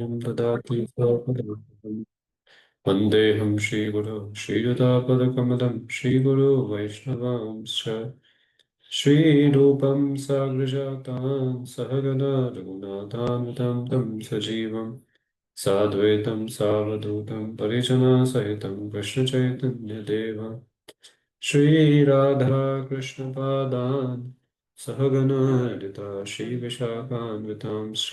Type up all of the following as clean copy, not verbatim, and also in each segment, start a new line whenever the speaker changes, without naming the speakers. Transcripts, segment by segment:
पुण्यं ददाति स्वपदार्थम् वन्देऽहं श्रीगुरो श्रीयुतापदकमलं श्रीगुरो वैष्णवांश्च श्रीरूपं साग्रजातां सहगणा रघुनाथान्वितं तं सजीवं साद्वैतं सावधूतं परिजनसहितं कृष्णचैतन्यदेवं श्रीराधाकृष्णपादान् सहगणा ललिता श्रीविशाखान्वितांश्च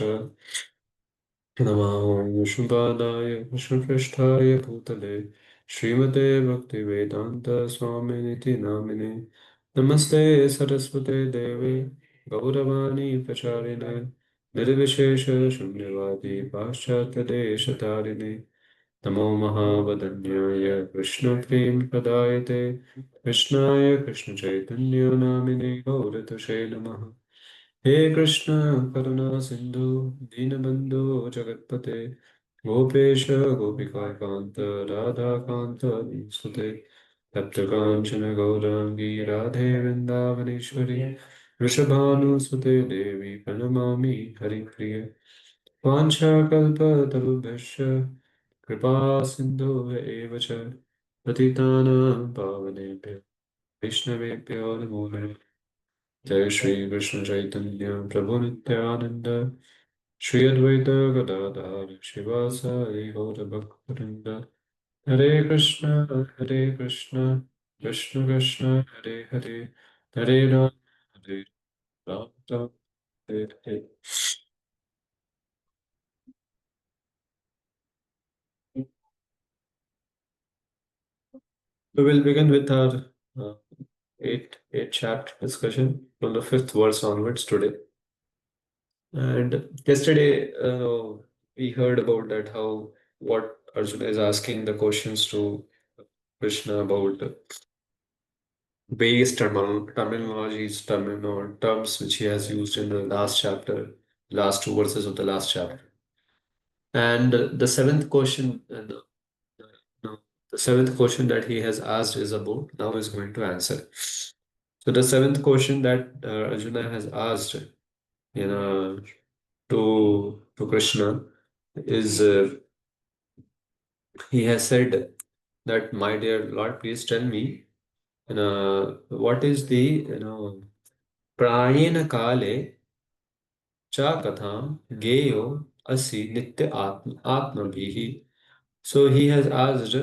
नमामि विष्णुपादाय कृष्णपृष्ठाय भूतले श्रीमते भक्तिवेदान्तस्वामिनिति नामिने नमस्ते सरस्वते देवे गौरवाणी प्रचारिणे निर्विशेषशून्यवादी पाश्चात्यदेशतारिणे नमो महावदन्याय कृष्णप्रेमप्रदायते कृष्णाय कृष्णचैतन्य नामिने गौरतुषे नमः हे कृष्ण करुणा सिंधु दीनबंधु जगतपते गोपेश गोपिकाकांत राधाकांत सुते तप्तकांचन गौरांगी राधे वृंदावनेश्वरी वृषभानुसुते देवी प्रणमामि हरिप्रिय वाञ्छाकल्पतरुभ्यश्च कृपा सिन्धुः एव च पतितानां पावनेभ्यो वैष्णवेभ्यो नमो नमः जय श्री कृष्ण चैतन्य प्रभु नित्यानंद श्री अद्वैत गदाधर शिवासादि गौर भक्तवृंद हरे Krishna Krishna Krishna Hare Hare Hare Ram Ram Hare Hare. We will begin with our eight chapter discussion from the fifth verse onwards today. And yesterday, we heard about that how what Arjuna is asking the questions to Krishna about various terminologies, terms which he has used in the last chapter, last two verses of the last chapter. And the seventh question, no, the seventh question that he has asked is about now is going to answer. So the seventh question that Arjuna has asked, you know, to Krishna is he has said that, my dear Lord, please tell me, what is the, prayena kale cha katham geyo asi nitya atma bhihi. So he has asked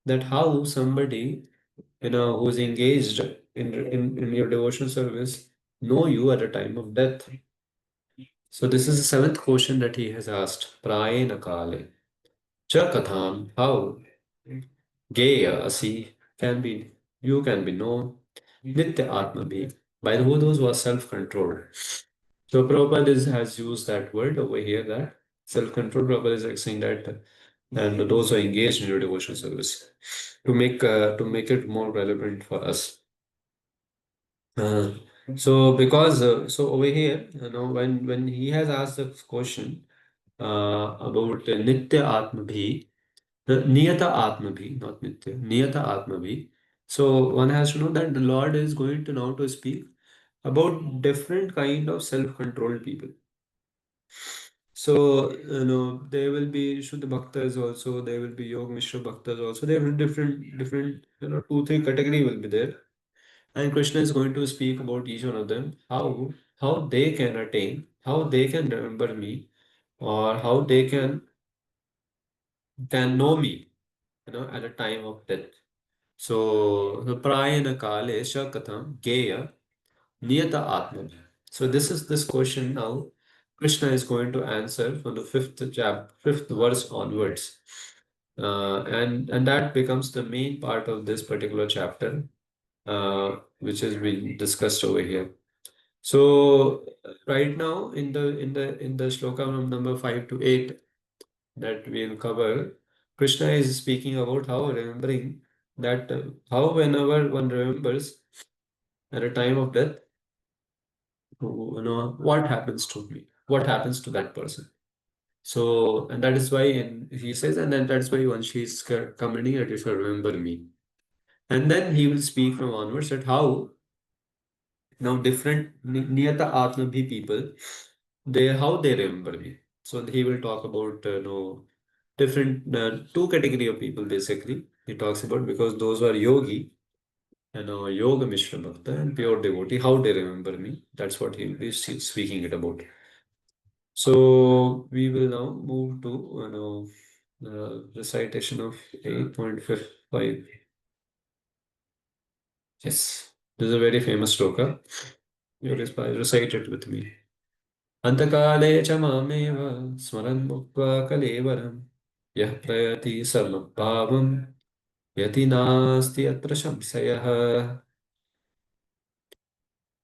that how somebody, who's engaged in your devotional service know you at the time of death. So this is the seventh question that he has asked. Prayena kale cha katham, how geya asi can be, you can be known. Nitya Atma be, by those who are self-controlled. So Prabhupada has used that word over here, that self-control. Prabhupada is like saying that, and those who are engaged in your devotional service, to make it more relevant for us. Uh, so because so over here, when he has asked this question about Nitya Atma Bhi, Niyata Atmabhi, not Nitya, Niyata Atmabhi. So one has to know that the Lord is going to now to speak about different kind of self-controlled people. So, there will be Shuddha Bhaktas also, there will be Yog Mishra Bhaktas also. There will be different, two, three category will be there. And Krishna is going to speak about each one of them, how they can attain, how they can remember me, or how they can know me, at a time of death. So, the prayana kale shakatam geya niyata atma. So this question now. Krishna is going to answer from the fifth verse onwards, and that becomes the main part of this particular chapter, which is being discussed over here. So right now in the shloka from number 5 to 8 that we'll cover, Krishna is speaking about how remembering that how whenever one remembers at a time of death, what happens to me, what happens to that person. So, and that is why, and he says, and then that's why once she's commenting that if you remember me, and then he will speak from onwards that how now different niyata atma bhi people, they how they remember me. So he will talk about different two category of people basically. He talks about because those who are yogi and yoga mishra bhakta and pure devotee, how they remember me. That's what he'll be speaking it about. So we will now move to the recitation of 8.55. Yes, this is a very famous sloka. You recite it with me. अन्तकाले च मामेव स्मरन् मुक्त्वा कलेवरं यः प्रयति समभावं यति नास्ति अत्र संशयः.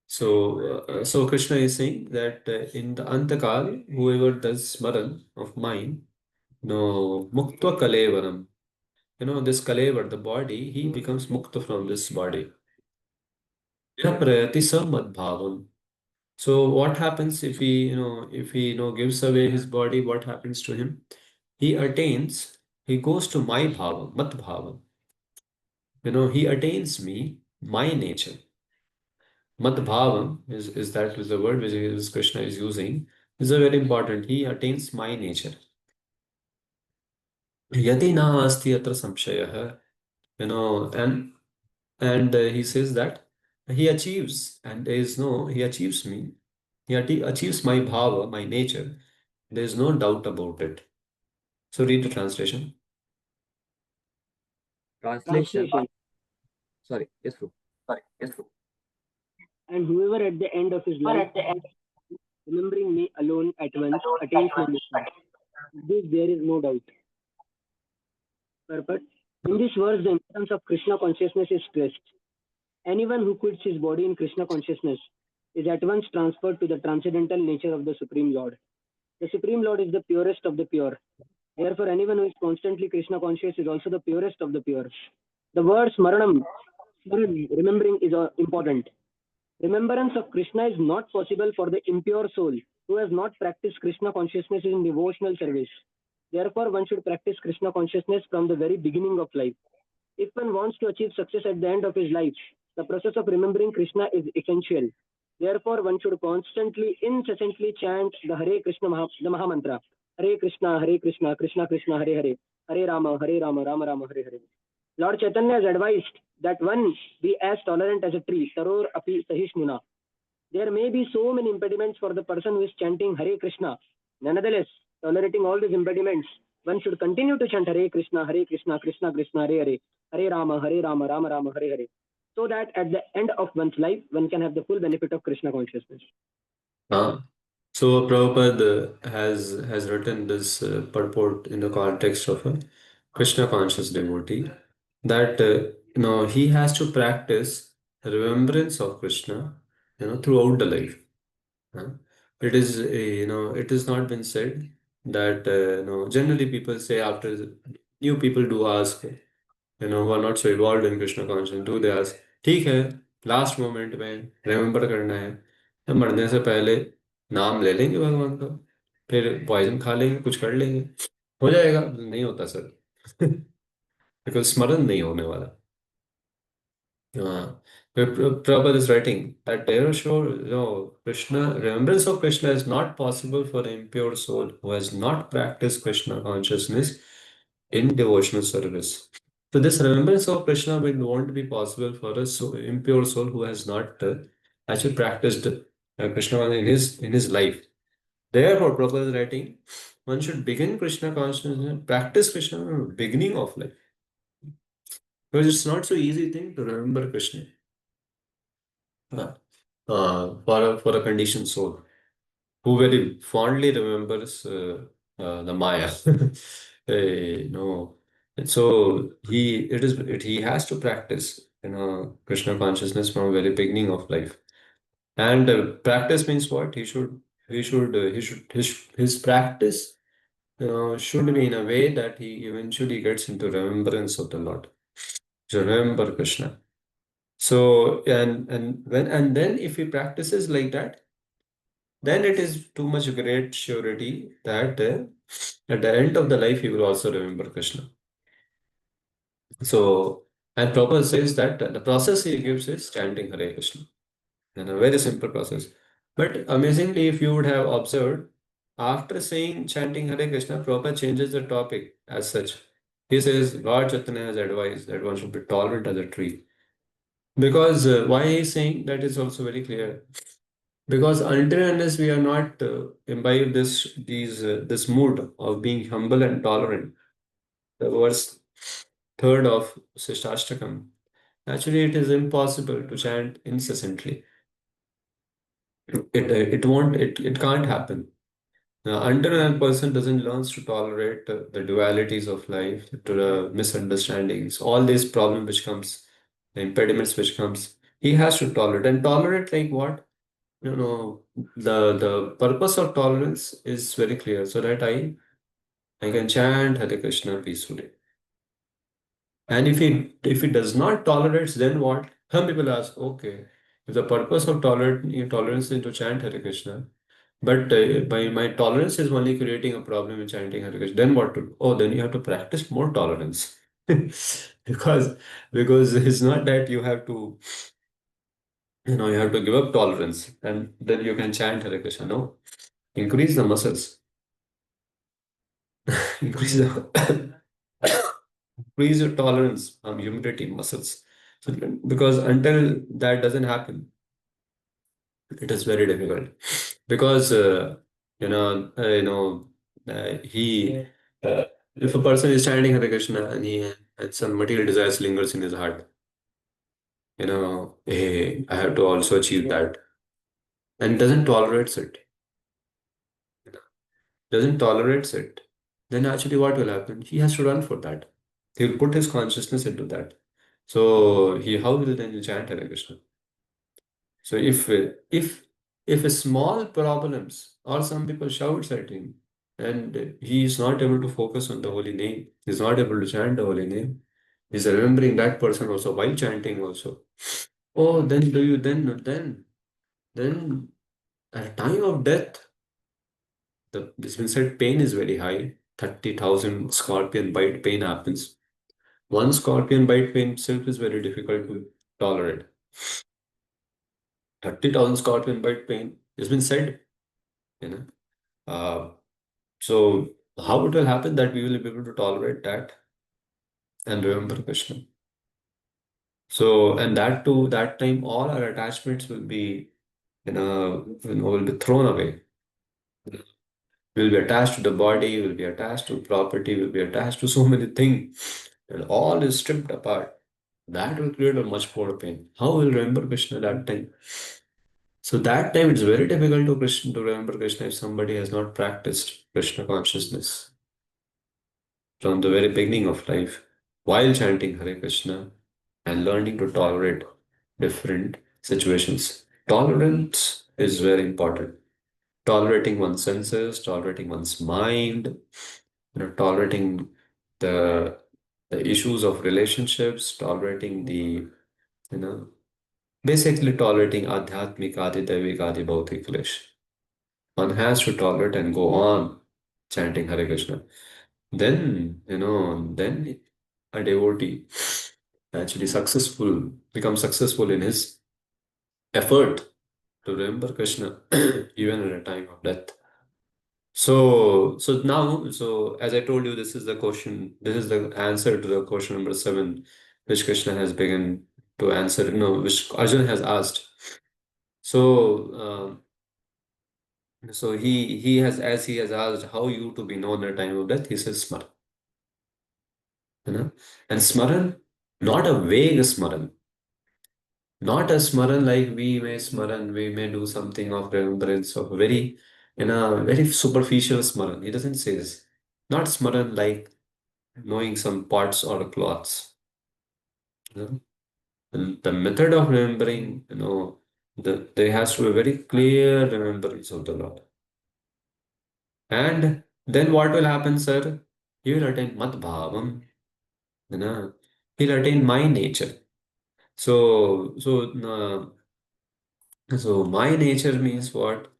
So Krishna is saying that in the Antakal, whoever does smaran of mine, no muktva kalevaram, this kalevar, the body, he becomes mukta from this body. Yah prayati samadbhavam. So what happens if he gives away his body, what happens to him? He goes to my bhava, mat bhava. He attains me, my nature. Mat bhavam is the word which Krishna is using. Is a very important. He attains my nature. Yati na asti atra samshayah. And he says that he achieves me. He achieves my bhava, my nature. There is no doubt about it. So read the translation.
Translation.
Translation.
Sorry. Yes, bro.
And whoever at the end of his life, remembering me alone at once, attains my mission. This there is no doubt. Purpose. In this verse, the importance of Krishna consciousness is stressed. Anyone who quits his body in Krishna consciousness is at once transferred to the transcendental nature of the Supreme Lord. The Supreme Lord is the purest of the pure. Therefore, anyone who is constantly Krishna conscious is also the purest of the pure. The word smaranam, remembering, is important. Remembrance of Krishna is not possible for the impure soul who has not practiced Krishna consciousness in devotional service. Therefore, one should practice Krishna consciousness from the very beginning of life. If one wants to achieve success at the end of his life, the process of remembering Krishna is essential. Therefore, one should constantly, incessantly chant the the Maha Mantra. Hare Krishna, Krishna Krishna, Hare Hare, Hare Rama, Rama Rama, Hare Hare. Lord Chaitanya has advised that one be as tolerant as a tree, Taror Api Sahishnuna. There may be so many impediments for the person who is chanting Hare Krishna. Nonetheless, tolerating all these impediments, one should continue to chant Hare Krishna, Krishna Krishna, Hare Hare, Hare Rama, Rama Rama, Hare Hare, so that at the end of one's life, one can have the full benefit of Krishna consciousness.
Uh, so Prabhupada has written this purport in the context of a Krishna conscious devotee that he has to practice remembrance of Krishna throughout the life. Huh? It has not been said that generally people say after new people do ask who are not so evolved in Krishna consciousness, do they ask, ठीक है last moment में remember करना है या मरने से पहले नाम ले लेंगे भगवान का, फिर पॉइजन खा लेंगे, कुछ कर लेंगे, हो जाएगा? नहीं होता सर. बिकॉज स्मरण नहीं होने वाला. Prabhupada is writing that there sure, Krishna, remembrance of Krishna is not possible for an impure soul who has not practiced Krishna consciousness in devotional service. So this remembrance of Krishna won't be possible for a impure soul who has not actually practiced Krishna in his life. Therefore, Prabhupada is writing, one should begin Krishna consciousness, practice Krishna in the beginning of life. Because it's not so easy thing to remember Krishna. For a conditioned soul who very fondly remembers the Maya. No, and so he has to practice Krishna consciousness from the very beginning of life. And practice means what? His practice should be in a way that he eventually gets into remembrance of the Lord. To remember Krishna. So and then if he practices like that, then it is too much great surety that at the end of the life he will also remember Krishna. So and Prabhupada says that the process he gives is chanting Hare Krishna. And a very simple process. But amazingly, if you would have observed, after saying chanting Hare Krishna, Prabhupada changes the topic as such. He says Lord Chaitanya has advised that one should be tolerant as a tree. Because why he is saying that is also very clear. Because until and unless we are not imbibe this mood of being humble and tolerant, the verse third of Sishtastakam, actually it is impossible to chant incessantly. It can't happen. Until a person doesn't learn to tolerate the dualities of life, to the misunderstandings, all these problems which comes, the impediments which comes, he has to tolerate. And tolerate like what? The purpose of tolerance is very clear, so that I can chant Hare Krishna peacefully. And if he does not tolerate, then what? Some people ask, okay, if the purpose of tolerance is to chant Hare Krishna, but by my tolerance is only creating a problem in chanting Hare Krishna, then what to do? Oh, then you have to practice more tolerance. because because it's not that you have to give up tolerance and then you can chant Hare Krishna. No, increase the muscles, increase the increase your tolerance, humility muscles. So, because until that doesn't happen, it is very difficult. Because you know, uh, you know, he if a person is chanting Hare Krishna and he and some material desires lingers in his heart, hey, I have to also achieve that, and doesn't tolerate it, then actually what will happen? He has to run for that. He'll put his consciousness into that. So how will then chant Hare Krishna? So if a small problems or some people shouts at him and he is not able to focus on the holy name, he's not able to chant the holy name, he's remembering that person also while chanting also. Oh, then do you then at time of death, this been said pain is very high. 30,000 scorpion bite pain happens. One scorpion bite pain itself is very difficult to tolerate. 30,000 scorpion bite pain has been said, you know. Uh, so how it will happen that we will be able to tolerate that and remember Krishna? So, and that too, that time all our attachments will be, will be thrown away. We'll be attached to the body, we'll be attached to property, we'll be attached to so many things. And all is stripped apart. That will create a much more pain. How will remember Krishna that time? So that time it's very difficult to remember Krishna if somebody has not practiced Krishna consciousness from the very beginning of life while chanting Hare Krishna and learning to tolerate different situations. Tolerance is very important. Tolerating one's senses, tolerating one's mind, tolerating the the issues of relationships, tolerating you know, basically tolerating adhyatmik, adi daivik, adi bhautik flesh. One has to tolerate and go on chanting Hare Krishna. Then a devotee actually becomes successful in his effort to remember Krishna even at a time of death. So as I told you, this is the answer to the question number seven, which Krishna has begun to answer, which Arjuna has asked. So, as he has asked how you to be known at a time of death, he says Smaran. And Smaran, not a vague Smaran, not a Smaran like we may do something of remembrance of very superficial Smaran. He doesn't say this. Not Smaran like knowing some parts or cloths. You know? And the method of remembering, there has to be a very clear remembrance of the Lord. And then what will happen, sir? You will attain Mat Bhavam. He'll attain my nature. So, so, so my nature means what?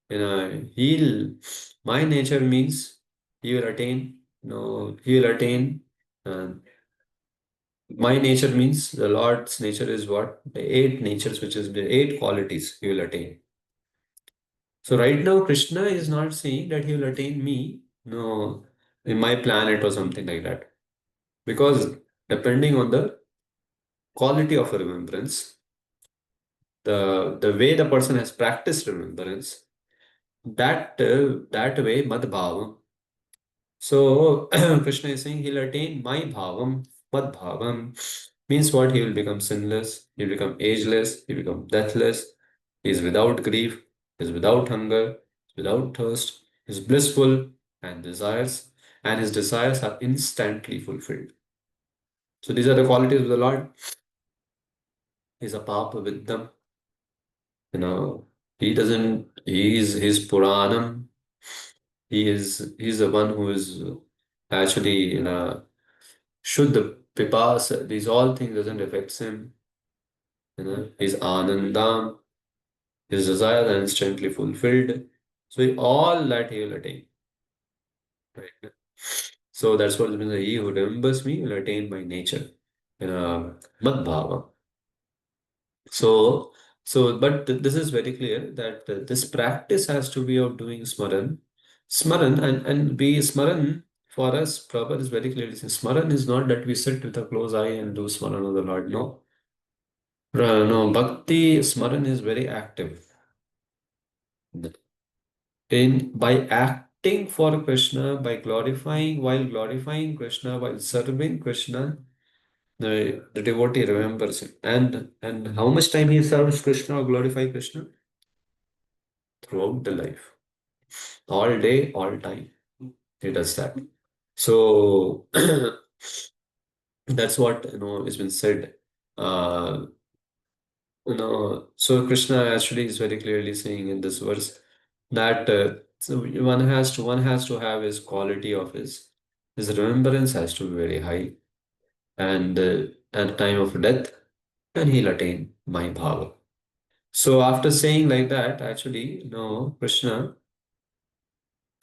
He'll, my nature means he will attain, he will attain. Uh, my nature means the Lord's nature is what? The eight natures, which is the eight qualities he will attain. So right now, Krishna is not saying that he will attain me, no, in my planet or something like that. Because depending on the quality of a remembrance, the way the person has practiced remembrance, that way mad bhavam. So Krishna is saying he'll attain my bhavam, mad bhavam means what? He will become sinless, he will become ageless, he will become deathless, he is without grief, he is without hunger, without thirst, he is blissful and his desires are instantly fulfilled. So these are the qualities of the Lord. He is a papa with them. You know, he doesn't, he's Puranam. He's the one who is actually, should the pipas, these all things doesn't affect him. His Anandam, his desires are instantly fulfilled. So all that he will attain. Right? So that's what it means. He who remembers me will attain my nature. Mad bhava. So, this is very clear that this practice has to be of doing smaran. Smaran and be smaran for us, Prabhupada is very clearly saying smaran is not that we sit with a closed eye and do smaran of the Lord. No. No, Bhakti smaran is very active. By acting for Krishna, while glorifying Krishna, while serving Krishna, the devotee remembers him. And how much time he serves Krishna or glorify Krishna? Throughout the life. All day, all time. He does that. So that's what has been said. Uh, so Krishna actually is very clearly saying in this verse that so one has to have his quality of his remembrance has to be very high, and at the time of death, and he'll attain my bhava. So after saying like that, actually, Krishna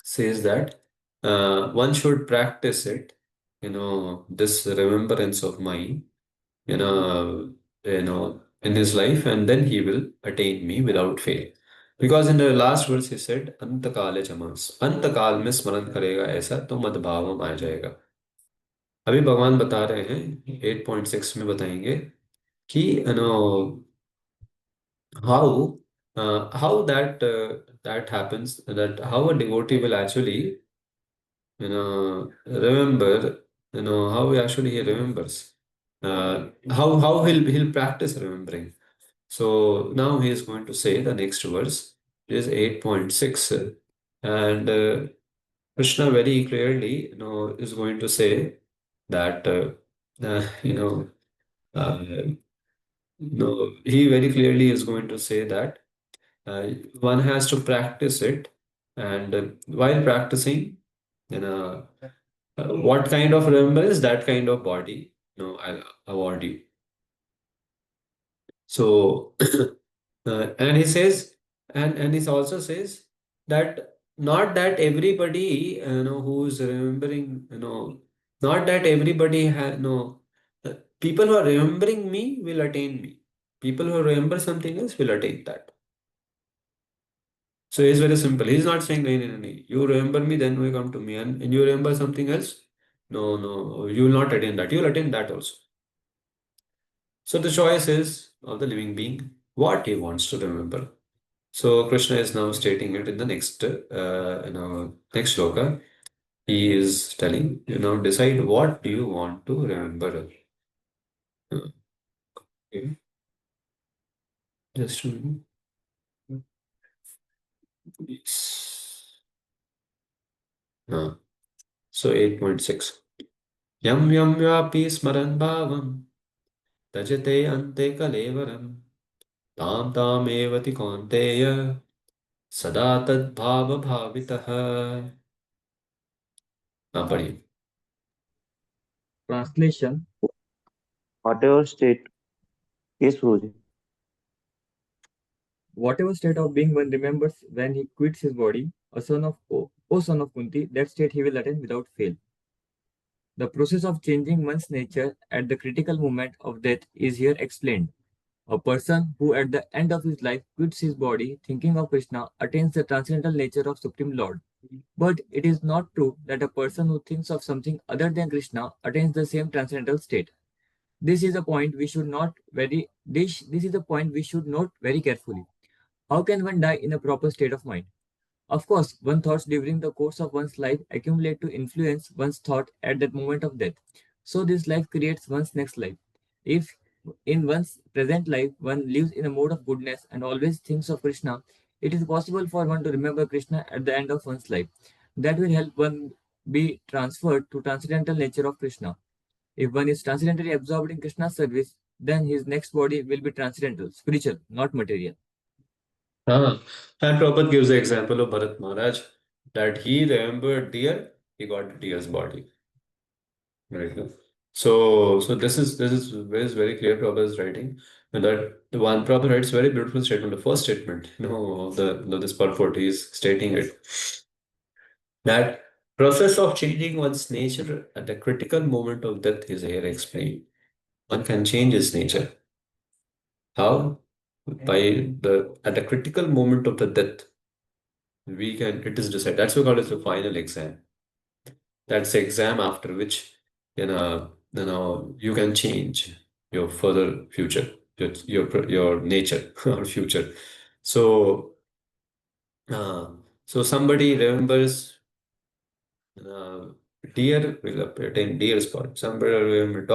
says that one should practice it, this remembrance of mine, you know, in his life, and then he will attain me without fail. Because in the last verse he said, अंतकाले चमास, अंतकाल में स्मरण करेगा ऐसा तो मद भावम आ जाएगा. अभी भगवान बता रहे हैं 8.6 में बताएंगे कि how that happens, that how a devotee will actually remember, how actually he remembers, how he'll practice remembering. So now he is going to say the next verse is 8.6, and Krishna very clearly, is going to say that, uh, no, he very clearly is going to say that one has to practice it, and while practicing, you know, what kind of remembrance, that kind of body, I'll award you. So, and he says, and he also says that not that everybody, who's remembering, not that everybody people who are remembering me will attain me. People who remember something else will attain that. So it's very simple. He's not saying, no, no, no, no. You remember me, then we come to me, and you remember something else. No, no, you will not attain that. You will attain that also. So the choice is of the living being what he wants to remember. So Krishna is now stating it in the next sloka. He is telling, decide what do you want to remember. Okay. Just a minute. Yes. So 8.6. Yam yam yapi smaran bhavam tajate ante kalevaram tam tam evati kaunteya sada tad bhava bhavitaha. पढ़िए.
Translation.
Whatever state is Guruji.
Whatever state of being one remembers when he quits his body, O son of Kunti, that state he will attain without fail. The process of changing one's nature at the critical moment of death is here explained. A person who at the end of his life quits his body thinking of Krishna attains the transcendental nature of Supreme Lord. But it is not true that a person who thinks of something other than Krishna attains the same transcendental state. This is a point we should not very this is a point we should note very carefully. How can one die in a proper state of mind? Of course, one's thoughts during the course of one's life accumulate to influence one's thought at that moment of death. So this life creates one's next life. If in one's present life one lives in a mode of goodness and always thinks of Krishna, it is possible for one to remember Krishna at the end of one's life. That will help one be transferred to transcendental nature of Krishna. If one is transcendently absorbed in Krishna's service, then his next body will be transcendental, spiritual, not material.
Ah, and Prabhupada gives the example of Bharat Maharaj that he remembered deer, he got deer's body. Right. So this is very clear. Prabhupada is writing and that the one Prabhupada writes very beautiful statement. The first statement, of this purport, he is stating it that process of changing one's nature at the critical moment of death is here explained. One can change his nature. How? By the at the critical moment of the death, we can it is decided. That's what we call it the final exam. That's the exam after which you can change your further future, your nature or future. So uh, so somebody remembers uh, deer will attain deer's body. Somebody remembers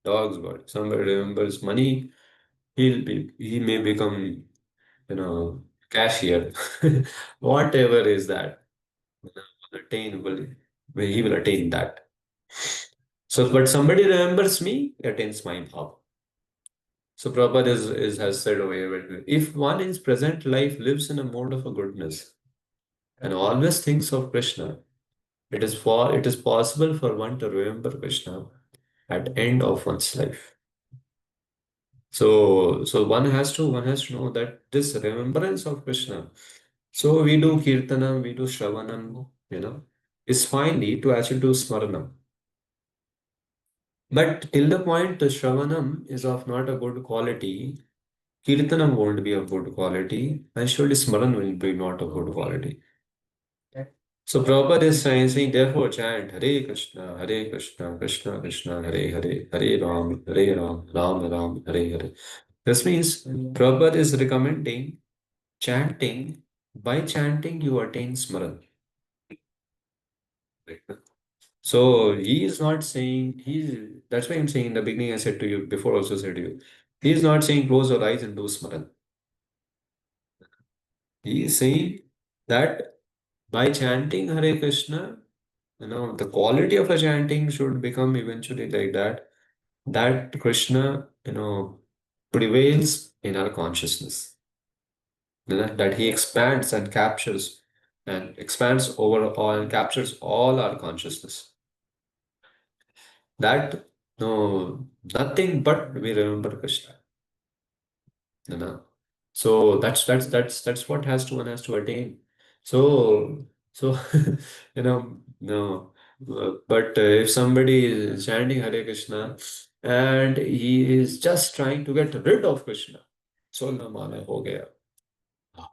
dog's body. Somebody remembers money. He may become cashier. Whatever is that attainable, he will attain that. So, but somebody remembers me, attains my bhav. So Prabhupada has said over here, if one in his present life lives in a mode of a goodness and always thinks of Krishna, it is possible for one to remember Krishna at end of one's life. So one has to know that this remembrance of Krishna. So we do kirtanam, we do shravanam, is finally to actually do smaranam. But till the point the Shravanam is of not a good quality, Kirtanam won't be of good quality, and surely Smaran will be not of good quality. So Prabhupada is saying, therefore chant Hare Krishna, Krishna Krishna, Hare Hare, Hare Ram, Hare Ram, Ram Ram, Hare Hare. This means Prabhupada is recommending chanting. By chanting, you attain Smaran. So he is not saying that's why I'm saying in the beginning I said to you before also said to you. He is not saying close your eyes and do smaran. He is saying that by chanting Hare Krishna, the quality of a chanting should become eventually like that. That Krishna, prevails in our consciousness. That he expands and expands over all and captures all our consciousness. That no nothing but we remember Krishna. You know. So that's what one has to attain. So no. But if somebody is chanting Hare Krishna and he is just trying to get rid of Krishna, so na mane ho gaya, हाँ,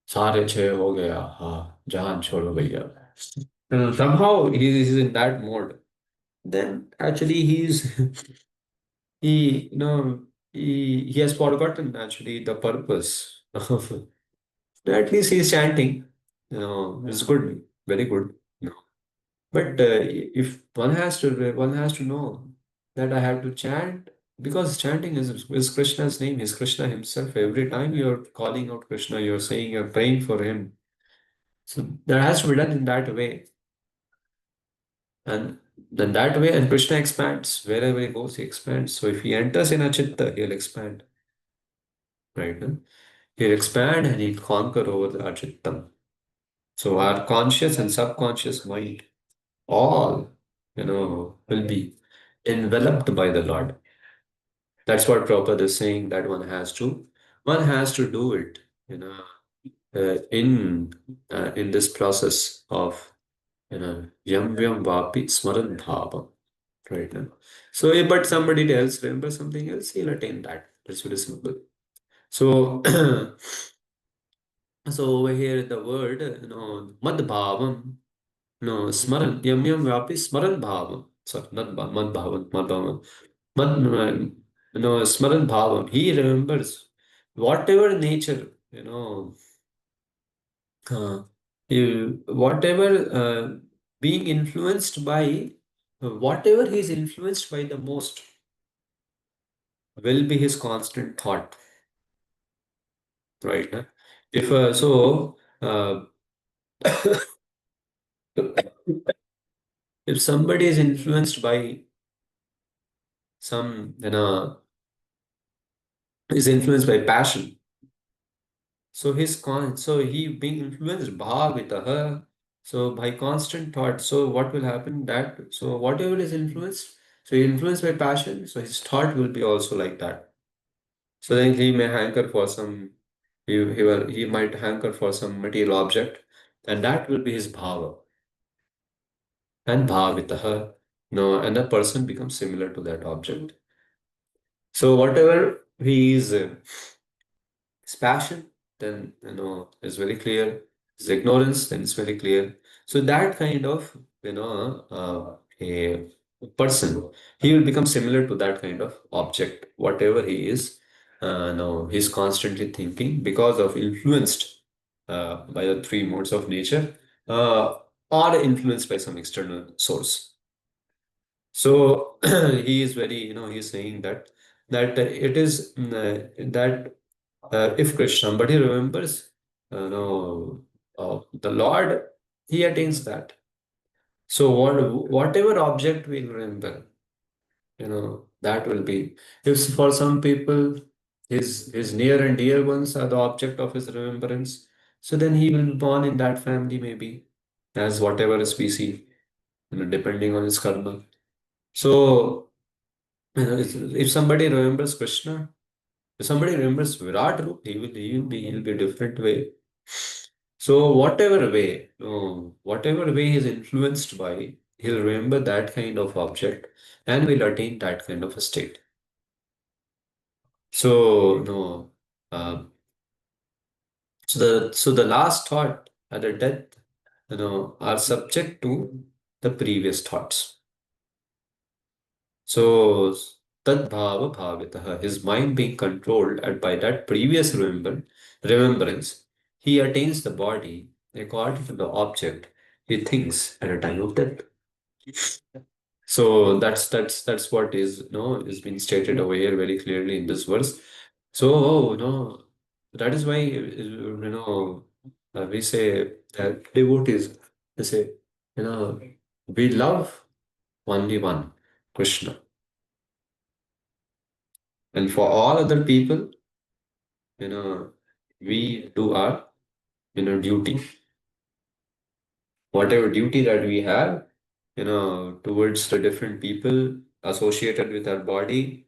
सारे छह हो गया, हाँ, जान छोड़ो भैया. Somehow he is in that mode. Then actually he he has forgotten actually the purpose of at least he's chanting. It's good, very good. But if one has to know that I have to chant because chanting is Krishna's name. He's Krishna himself. Every time you're calling out Krishna, you're saying you're praying for him. So that has to be done in that way. And then that way, and Krishna expands. Wherever he goes, he expands. So if he enters in a chitta, he'll expand. Right? Huh? He'll expand and he'll conquer over our chittam. So our conscious and subconscious mind, all, will be enveloped by the Lord. That's what Prabhupada is saying that one has to do it, in this process of, yam vyam vapi smaran bhava. right now. So, but somebody else remember something else, he'll attain that. That's very simple. So, so over here the word, mad bhavam, smaran, yam yam vyapi smaran bhavam. Sorry, not mad bhavam, mad bhavam. Smaran bhavam. He remembers whatever nature, uh, whatever being influenced by, whatever he is influenced by the most will be his constant thought, right? If so, if somebody is influenced by some, is influenced by passion, so so he being influenced bhavitaha, so by constant thought, so what will happen that, so whatever is influenced, so influenced by passion, so his thought will be also like that. So then he may hanker for some, he might hanker for some material object, and that will be his bhava. And bhavitaha, no, and a person becomes similar to that object. So whatever he is, his passion, then is very clear. His ignorance, then it's very clear. So that kind of a person, he will become similar to that kind of object. Whatever he is, no, he's constantly thinking because of influenced by the three modes of nature, or influenced by some external source. So he is very, he's saying that it is that if somebody remembers, no, the Lord, he attains that. So whatever object we remember, that will be. If for some people, his near and dear ones are the object of his remembrance, so then he will be born in that family maybe as whatever species, depending on his karma. So if somebody remembers Krishna, if somebody remembers Virat Roop, he'll be a different way. So whatever way he's influenced by, he'll remember that kind of object and will attain that kind of a state. So no, um, so the last thought at the death, are subject to the previous thoughts. So tad bhava bhavitaha, his mind being controlled by that previous remembrance, he attains the body according to the object he thinks at a time of death. So that's what is being stated over here very clearly in this verse. So that is why we say that devotees, they say, we love only one, Krishna. And for all other people, we do our, duty. Whatever duty that we have, towards the different people associated with our body,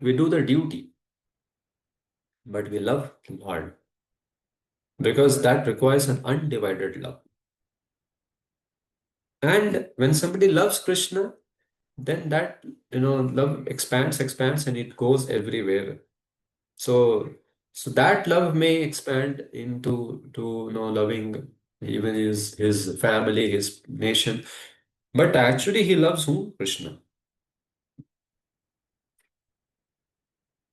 we do the duty, but we love the Lord because that requires an undivided love. And when somebody loves Krishna, then that, love expands, and it goes everywhere. So, so that love may expand into to loving even his family, his nation. But actually, he loves whom? Krishna.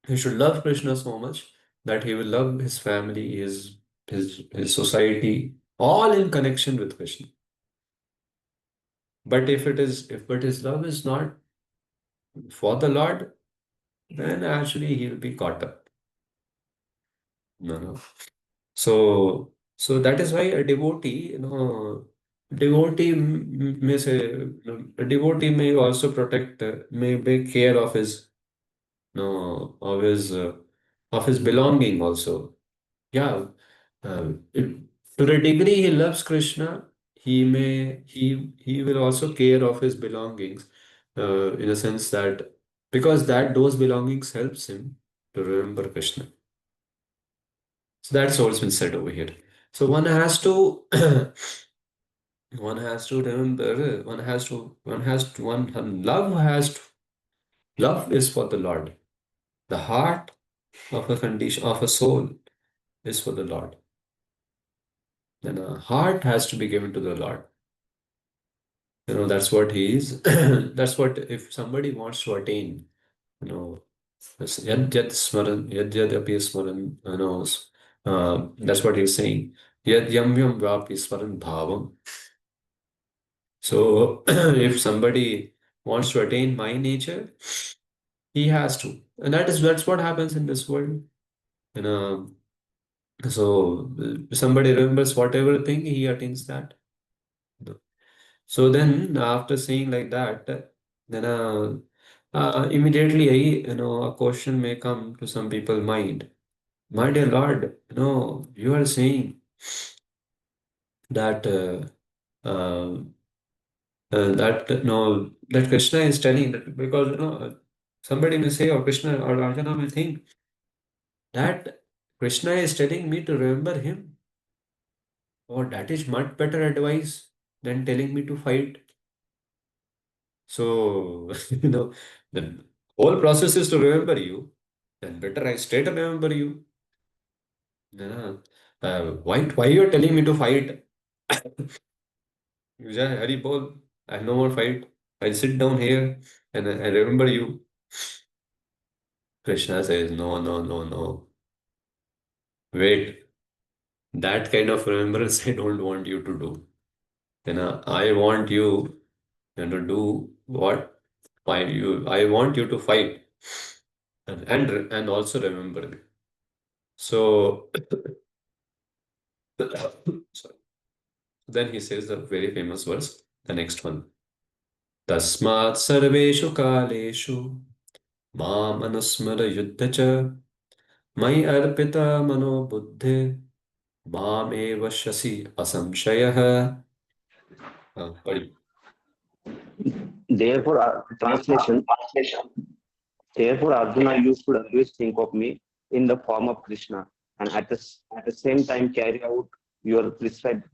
He should love Krishna so much that he will love his family, his society, all in connection with Krishna. But but his love is not for the Lord, then actually he'll be caught up. No. So that is why a devotee, may say, a devotee may also protect, may take care of his, of his belonging also. Yeah, to the degree he loves Krishna, he will also care of his belongings, in a sense that because that those belongings helps him to remember Krishna. So that's what's been said over here. So one has to one has to remember, love is for the Lord. The heart of a condition, of a soul is for the Lord. Then a heart has to be given to the Lord. That's what he is. That's what, if somebody wants to attain, you know, yad yad smaran, yad yad api smaran, that's what he's saying. Yad yam yam vapi smaran bhavam. So if somebody wants to attain my nature, he has to. And that's what happens in this world. You know, so somebody remembers whatever thing, he attains that. So then, after saying like that, then immediately, a question may come to some people's mind. My dear Lord, you are saying that uh, that Krishna is telling that, because somebody may say, or Krishna or Arjuna may think that Krishna is telling me to remember him, or that is much better advice than telling me to fight. So, the whole process is to remember you. Then better I stay to remember you. Yeah. Why you're telling me to fight? Vijay, Hari bol. I no more fight. I'll sit down here and I remember you. Krishna says, no, no, no, no. Wait, that kind of remembrance I don't want you to do. I want you to do what? I want you to fight and also remember me. So, sorry. Then he says the very famous verse, the next one. Tasmat sarveshu kaleshu mam anusmara yuddha cha mai arpita mano buddhe mam eva shasi asamshayah. Padi.
Therefore, translation. Therefore, Arjuna, you should always think of me in the form of Krishna, and at the same time carry out your prescribed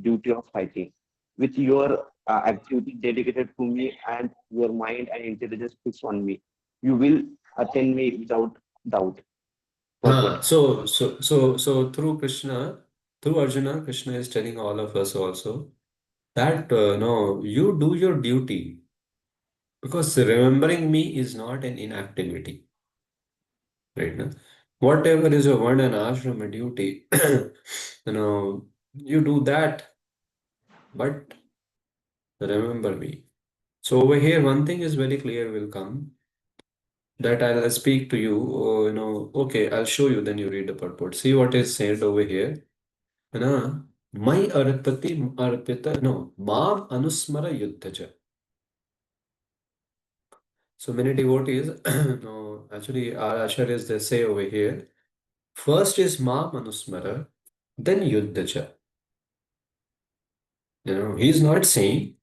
duty of fighting. With your activity dedicated to me and your mind and intelligence fixed on me, you will attain me without doubt. Purport.
So through Krishna, through Arjuna, Krishna is telling all of us also that no, you do your duty, because remembering me is not an inactivity, right? No? Whatever is your one and ashrama duty, you do that, but remember me. So over here, one thing is very clear will come, that I'll speak to you. Okay, I'll show you. Then you read the purport. See what is said over here. My arpita, no, mam anusmara yuddhaja. So many devotees, no, actually, our acharyas, they say over here, first is mam anusmara, then yuddhaja. He's not saying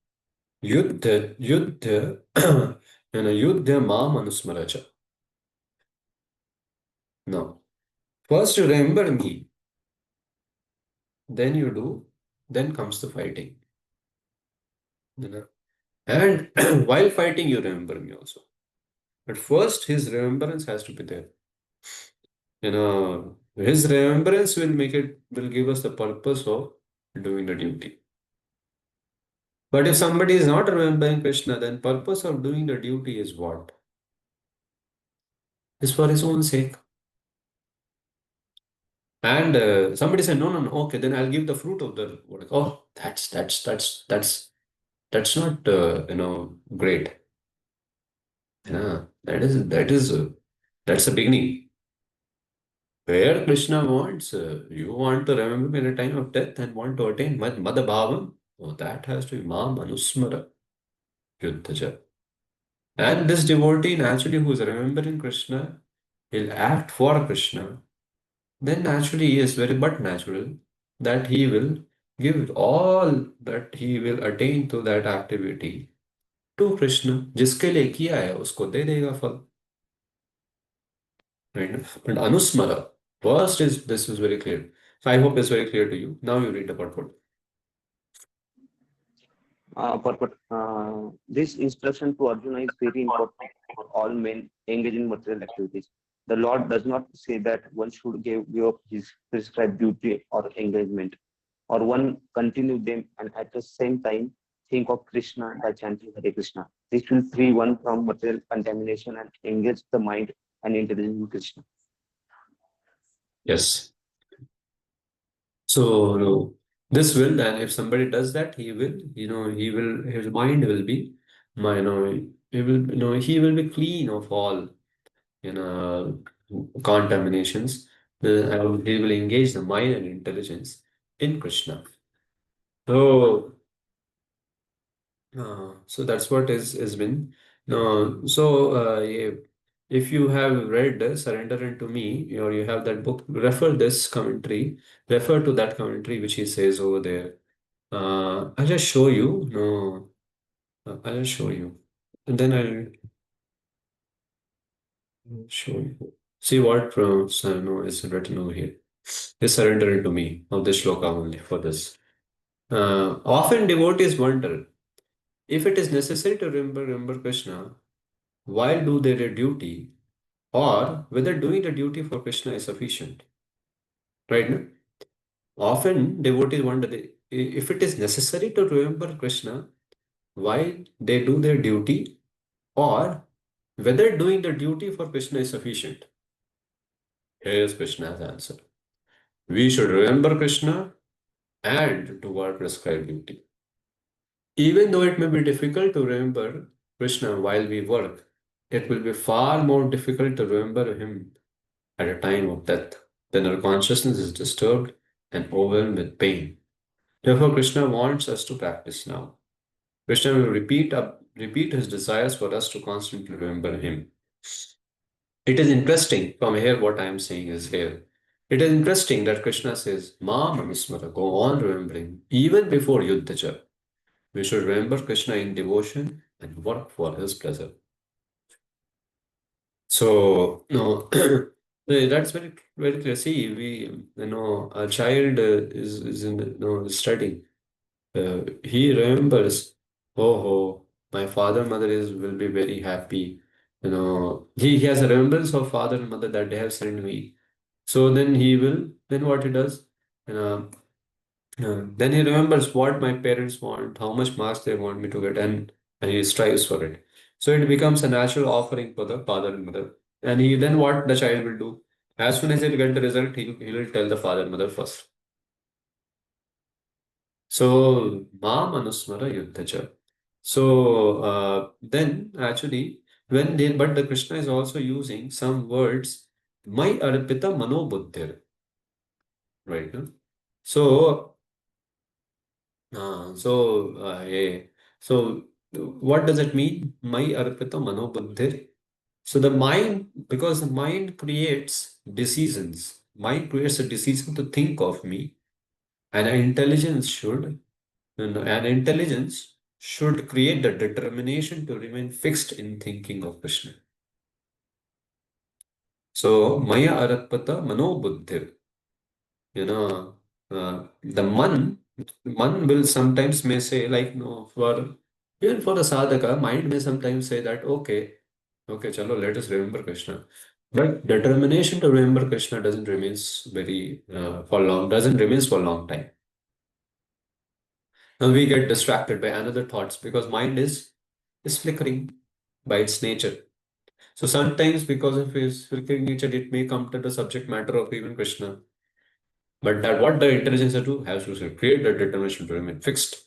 yuddha, yuddha mam anusmaraja. No. First you remember me, then you do, then comes the fighting. You know. And while fighting, you remember me also. But first, his remembrance has to be there. His remembrance will give us the purpose of doing the duty. But if somebody is not remembering Krishna, then purpose of doing the duty is what? Is for his own sake. And somebody said, no, no, no, okay, then I'll give the fruit of the work. Oh, that's not, great. Yeah, that's a beginning. Where Krishna wants, you want to remember me in a time of death and want to attain Madhabhavam, oh, that has to be Mam Anusmara Yuddhaja. And this devotee naturally who is remembering Krishna, he'll act for Krishna, then naturally he is very but natural that he will give all that he will attain to that activity to Krishna. जिसके लिए किया है उसको दे देगा फल. Right? And Anusmara, first is this is very clear. So I hope it's very clear to you. Now you read the purport.
This instruction to Arjuna is very important for all men engaged in material activities. The Lord does not say that one should give up his prescribed duty or engagement, or one continue them and at the same time think of Krishna by chanting Hare Krishna. This will free one from material contamination and engage the mind and intelligence in Krishna.
Yes. So, this will, and if somebody does that, he will, his mind will be, he will be clean of all, contaminations. And he will engage the mind and intelligence in Krishna. So, so that's what is been. No, so if you have read Surrender Unto Me, or you have that book, refer to that commentary which he says over there. I'll just show you. No, I'll just show you, and then I'll show you. See what so, no, is written over here. Is surrender into me of this shloka only for this. Often devotees wonder if it is necessary to remember Krishna while do their duty, or whether doing the duty for Krishna is sufficient. Right? No? Often devotees wonder if it is necessary to remember Krishna while they do their duty, or whether doing the duty for Krishna is sufficient. Here's Krishna's answer. We should remember Krishna and do our prescribed duty. Even though it may be difficult to remember Krishna while we work, it will be far more difficult to remember him at a time of death when our consciousness is disturbed and overwhelmed with pain. Therefore, Krishna wants us to practice now. Krishna will repeat his desires for us to constantly remember him. It is interesting from here, what I am saying is here. It is interesting that Krishna says, Ma Manusmara, go on remembering, even before Yuddhacha. We should remember Krishna in devotion and work for his pleasure. So, no, that's very, very clear. See, a child is in, studying. He remembers, oh, my father, mother will be very happy. He has a remembrance of father and mother that they have sent me. So then what he does, you know, then he remembers what my parents want, how much marks they want me to get, and he strives for it. So it becomes a natural offering for the father and mother. And then what the child will do, as soon as he will get the result, he will tell the father and mother first. So, Ma Manusmara Yuddhacha. So, then actually, but the Krishna is also using some words, Mai Arpita Manobuddhir, right? No? So, yeah. So, what does it mean? Mai Arpita Manobuddhir. So, the mind, because the mind creates decisions, mind creates a decision to think of me, and an intelligence should create the determination to remain fixed in thinking of Krishna. So, Maya Arapata Mano Buddhir. The man will sometimes may say, like, no, even for the sadhaka, mind may sometimes say that, okay, chalo, let us remember Krishna. But determination to remember Krishna doesn't remains for a long time. Now we get distracted by another thoughts because mind is flickering by its nature. So sometimes because of his flickering nature, it may come to the subject matter of even Krishna. But that what the intelligence has to create that determination to remain fixed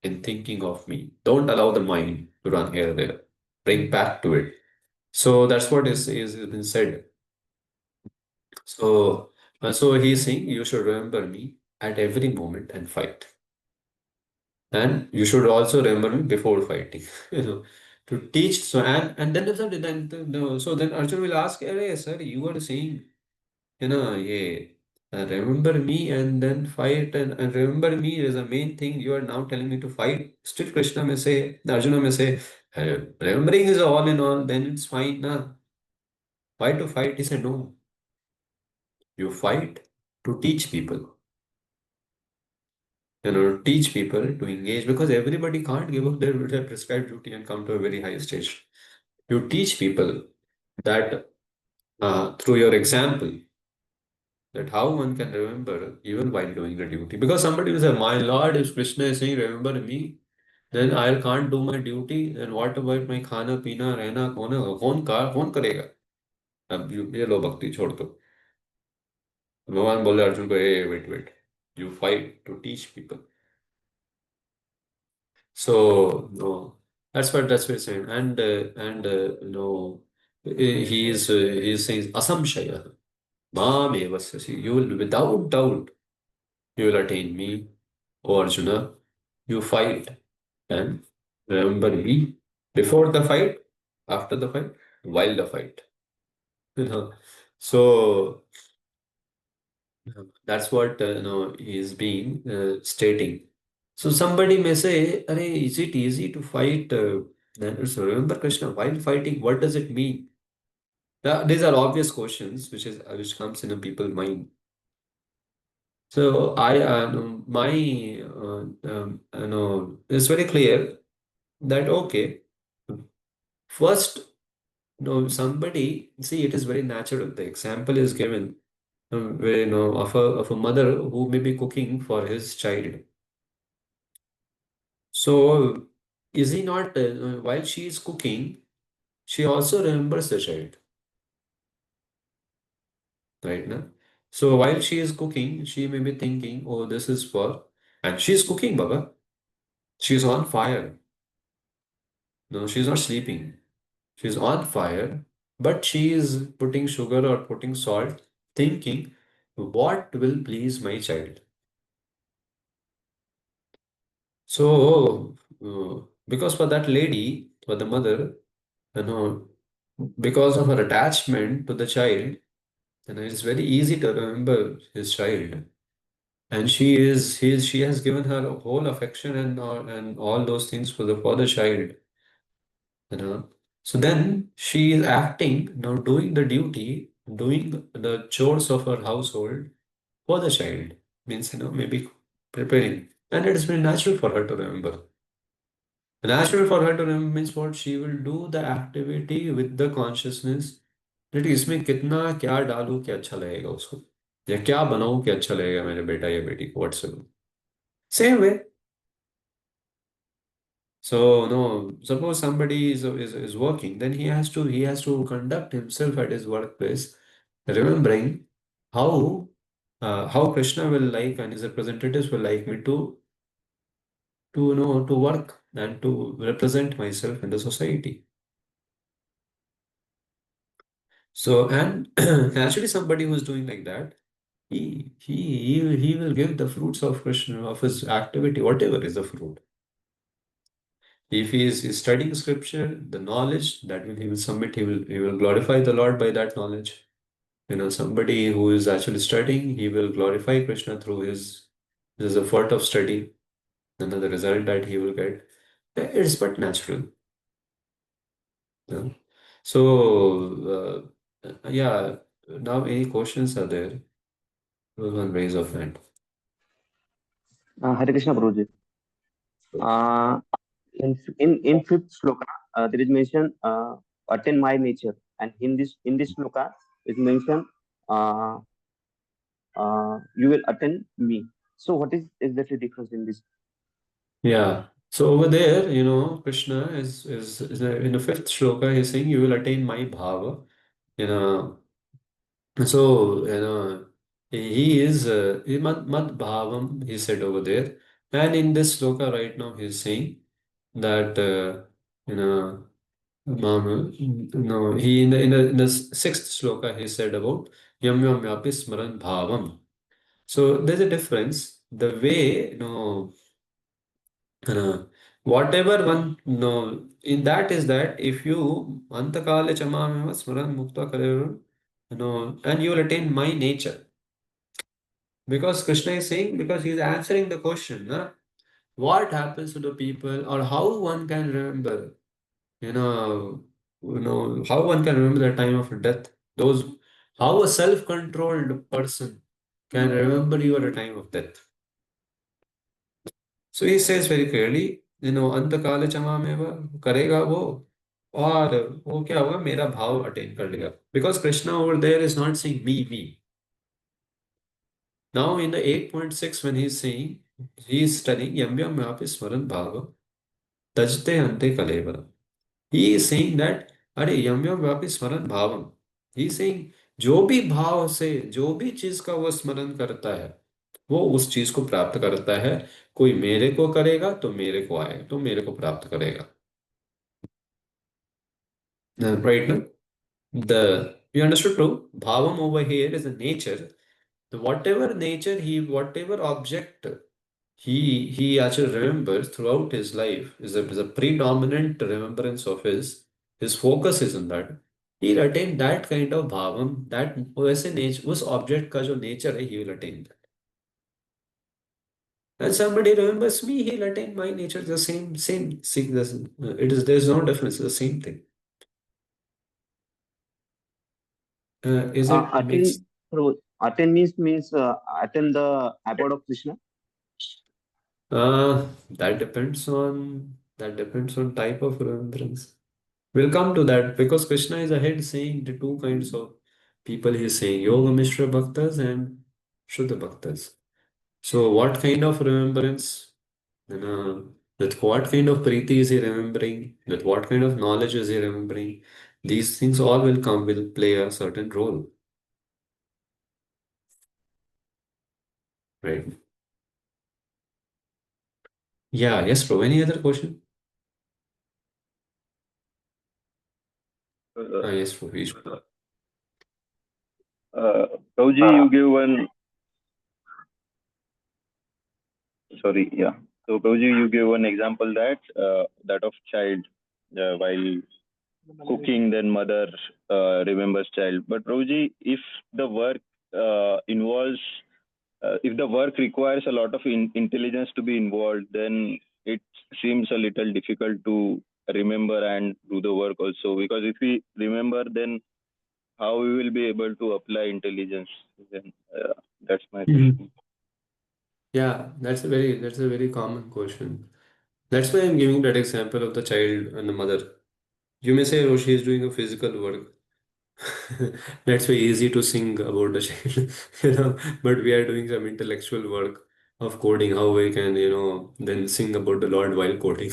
in thinking of me. Don't allow the mind to run here or there. Bring back to it. So that's what is been said. So he's saying you should remember me at every moment and fight. And you should also remember me before fighting. you know, to teach. So and then Arjun will ask, "Hey, sir, you are saying, yeah, remember me and then fight and remember me is the main thing. You are now telling me to fight." Still, Krishna may say, Arjuna may say, remembering is all in all. Then it's fine, na. Why to fight? He said, no. You fight to teach people. teach people to engage, because everybody can't give up their prescribed duty and come to a very high stage. You teach people that through your example, that how one can remember even while doing the duty. Because somebody will say, my Lord, if Krishna is saying, remember me, then I can't do my duty. Then what about my khana, pina, रहना कौन है? कौन करेगा? अब ये लो भक्ति छोड़ दो. भगवान बोले अर्जुन को, hey, wait, you fight to teach people. So no, that's what he's saying, he is saying asamshaya, mam evasya. You will, without doubt, you will attain me, O Arjuna. You fight and remember me before the fight, after the fight, while the fight. You know, so that's what he is being stating. So somebody may say, "Arey, is it easy to fight?" So remember Krishna while fighting. What does it mean? These are obvious questions which comes in a people's mind. So I my it's very clear that okay, first somebody see, it is very natural. The example is given where of a mother who may be cooking for his child. So is he not while she is cooking, she also remembers the child, right now? So while she is cooking, she may be thinking, oh, this is for, and she's cooking, Baba. She's on fire. No, she's not sleeping. She's on fire, but she is putting sugar or putting salt, thinking, what will please my child? So, because for that lady, for the mother, you know, because of her attachment to the child, it's very easy to remember his child. And she has given her whole affection and all those things for the child, you know. So then she is acting, doing the duty, doing the chores of her household for the child. Means, maybe preparing. And it is very natural for her to remember. Natural for her to remember means what? She will do the activity with the consciousness that इसमें कितना क्या डालूं कि अच्छा लगेगा उसको, या क्या बनाऊं कि अच्छा लगेगा मेरे बेटा या बेटी को, whatsoever. Same way. So no, suppose somebody is working, then he has to conduct himself at his workplace, remembering how Krishna will like and his representatives will like me to work and to represent myself in the society. So and actually somebody who is doing like that, he will give the fruits of Krishna of his activity, whatever is the fruit. If he is studying scripture, the knowledge that he will submit, he will glorify the Lord by that knowledge. Somebody who is actually studying, he will glorify Krishna through his effort of study, and the result that he will get. It's but natural. Yeah. So yeah, now any questions are there? One raise of hand.
Hare Krishna Guruji. Uh, in fifth shloka, there is mention attain my nature, and in this shloka is mentioned uh, you will attain me. So what is exactly difference in this?
Yeah. So over there, Krishna is in the fifth shloka, he's saying you will attain my bhava. You know, so he is mad bhavam, he said over there. And in this shloka right now, he's saying that you know Mama, no, he in the sixth shloka he said about yam yam yapi smaran bhavam. So there's a difference. The way, uh, whatever one no in that is that if you antakale chamameva smaran mukta kareru, and you will attain my nature. Because Krishna is saying, because he is answering the question, what happens to the people, or how one can remember, you know, how one can remember the time of death. Those How a self-controlled person can remember you at a time of death. So he says very clearly, अंत काल चमामेव करेगा वो, और वो क्या होगा, मेरा भाव अटेन कर लेगा. Because Krishna over there is not saying me, me. Now in the 8.6 when he's saying, he is studying yam yam yapi smaran bhava tajte ante kalevara. He is saying that अरे यम यम व्यापी स्मरण भावम. He saying जो भी भाव से जो भी चीज का वो स्मरण करता है वो उस चीज को प्राप्त करता है. कोई मेरे को करेगा तो मेरे को आएगा, तो मेरे को प्राप्त करेगा. Right now, the you understood too. Bhavam over here is a nature. The whatever nature he, whatever object he actually remembers throughout his life is a predominant remembrance of his focus is on that. He'll attain that kind of bhavam, that वैसे nature, उस object का जो nature है, he will attain that. And somebody remembers me, he'll attain my nature, the same. See, it is, there's no difference, it's the same thing. Is it
Attain,
makes
so attain means attain the abode of Krishna.
That depends on type of remembrance. We'll come to that because Krishna is ahead saying the two kinds of people he is saying Yoga Mishra Bhaktas and Shuddha Bhaktas. So, what kind of remembrance, with what kind of Preeti is he remembering, with what kind of knowledge is he remembering, these things all will play a certain role, right? Yeah, yes, bro. Any other question?
Uh,
Yes, bro. Please.
Prabhuji, you gave one. Sorry, yeah. So Prabhuji, you gave one example that of child while cooking, then mother remembers child. But Prabhuji, if the work involves, if the work requires a lot of intelligence to be involved, then it seems a little difficult to remember and do the work also. Because if we remember, then how we will be able to apply intelligence? Then that's my question.
Yeah, that's a very common question. That's why I'm giving that example of the child and the mother. You may say, oh, she is doing a physical work. That's why easy to sing about the child, but we are doing some intellectual work of coding, how we can, then sing about the Lord while coding.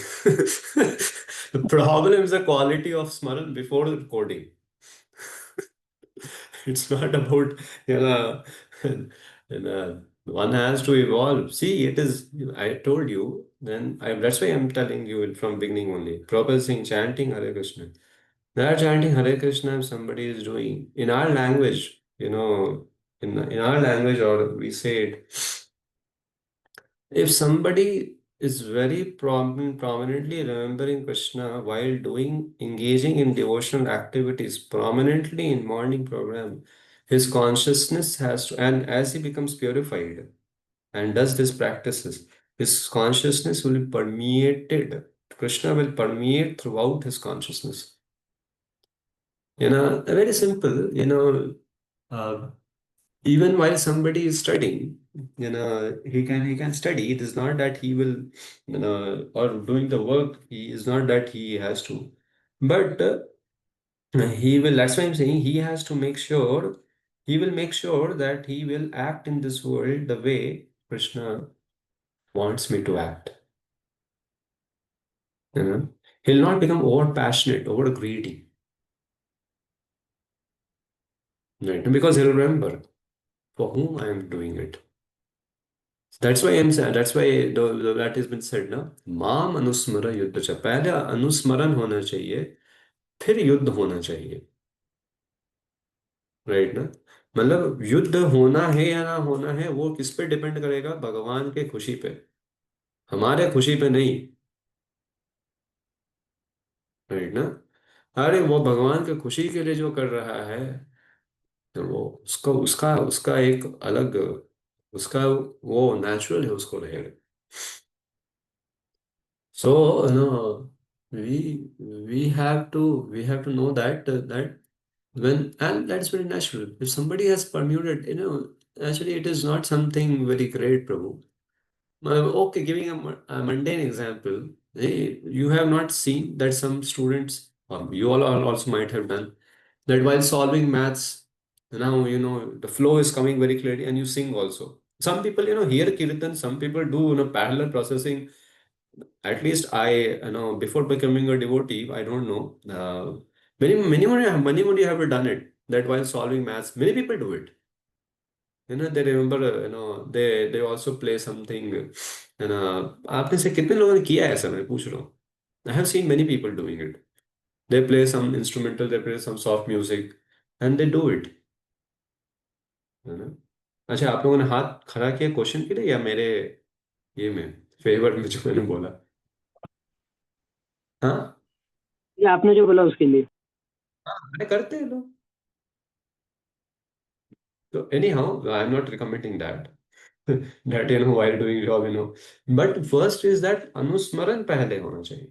The problem is the quality of Smaran before the coding. It's not about, one has to evolve. See, it is, I told you, that's why I'm telling you it from beginning only. Prabhupada is saying chanting Hare Krishna. That chanting Hare Krishna if somebody is doing in our language, in our language, or we say it, if somebody is very prominently remembering Krishna while engaging in devotional activities, prominently in morning program, his consciousness has to, and as he becomes purified and does these practices, his consciousness will be permeated. Krishna will permeate throughout his consciousness. Very simple, uh, even while somebody is studying, he can study. It is not that he will, or doing the work, he is not that he has to, but he will. That's why I'm saying he has to make sure. He will make sure that he will act in this world the way Krishna wants me to act. He'll not become over passionate, over greedy, right? Because he'll remember for whom I am doing it. That's why I'm saying, that's why that has been said ना, माम अनुस्मर युद्ध च. पहले अनुस्मरण होना चाहिए, फिर युद्ध होना चाहिए, राइट ना? मतलब युद्ध होना है या ना होना है वो किस पे डिपेंड करेगा? भगवान के खुशी पे, हमारे खुशी पे नहीं, राइट ना? अरे वो भगवान के खुशी के लिए जो कर रहा है, तो वो उसको उसका उसका एक अलग, उसका वो नेचुरल है, उसको रहेगा. So, we have to know that when, and that's very natural. If somebody has permuted, actually it is not something very great, Prabhu. Okay, giving a mundane example, you have not seen that some students, or you all also might have done, that while solving maths, now the flow is coming very clearly, and you sing also. Some people hear kirtan, some people do parallel processing. At least I before becoming a devotee, I don't know. Many have done it. That while solving maths, many people do it. They remember, they also play something. आपने से कितने लोगों ने किया है ऐसा, मैं पूछ रहा हूँ. I have seen many people doing it. They play some instrumental, they play some soft music, and they do it. है ना. अच्छा, आप लोगों ने हाथ खड़ा किया क्वेश्चन के लिए या मेरे ये में फेवर में जो मैंने बोला. हाँ.
ये आपने जो बोला उसके लिए.
हाँ, अरे करते हैं लोग. So anyhow, I'm not recommending that. That while doing job, But first is that अनुस्मरण पहले होना चाहिए.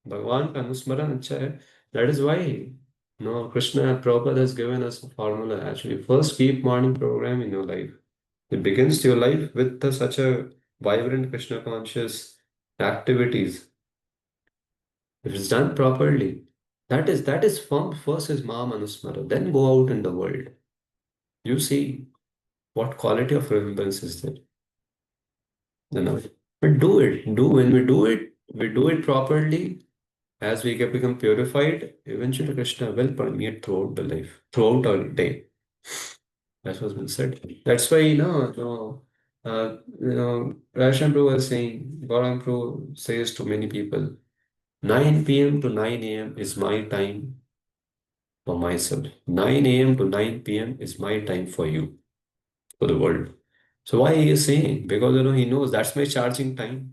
भगवान का अनुस्मरण अच्छा है. That is why, Krishna Prabhupada has given us a formula actually. First, keep morning program in your life. It begins your life with such a vibrant Krishna conscious activities. If it's done properly, that is formed first is Maam Anusmara. Then go out in the world. You see what quality of remembrance is there. But do it. When we do it properly. As we become purified, eventually Krishna will permeate throughout the life, throughout our day. That's what's been said. That's why, Rasham Prabhu was saying, Gaurang Prabhu says to many people, 9 p.m. to 9 a.m. is my time for myself. 9 a.m. to 9 p.m. is my time for you, for the world. So why he is saying? Because, he knows that's my charging time.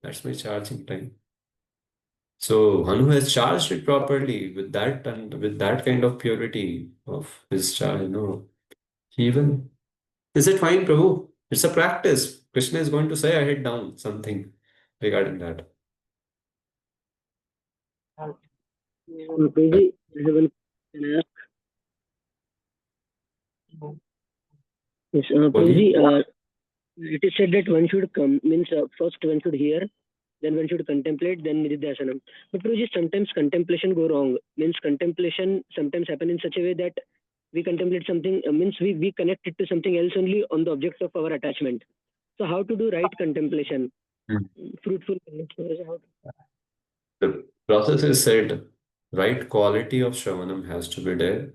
That's my charging time. So one who has charged it properly with that and with that kind of purity of his charge, he will. Is it fine, Prabhu? It's a practice. Krishna is going to say, I hit down something regarding that.
Prabhuji, I have one question to ask. Yes, Prabhuji, it is said that one should come, means first one should hear, then one should contemplate, then nididhyasanam. But Prabhuji, sometimes contemplation go wrong. Means contemplation sometimes happen in such a way that we contemplate something, means we connect it to something else only on the object of our attachment. So how to do right contemplation?
Hmm.
Fruitful contemplation. How to...
The process is said, right quality of Shravanam has to be there,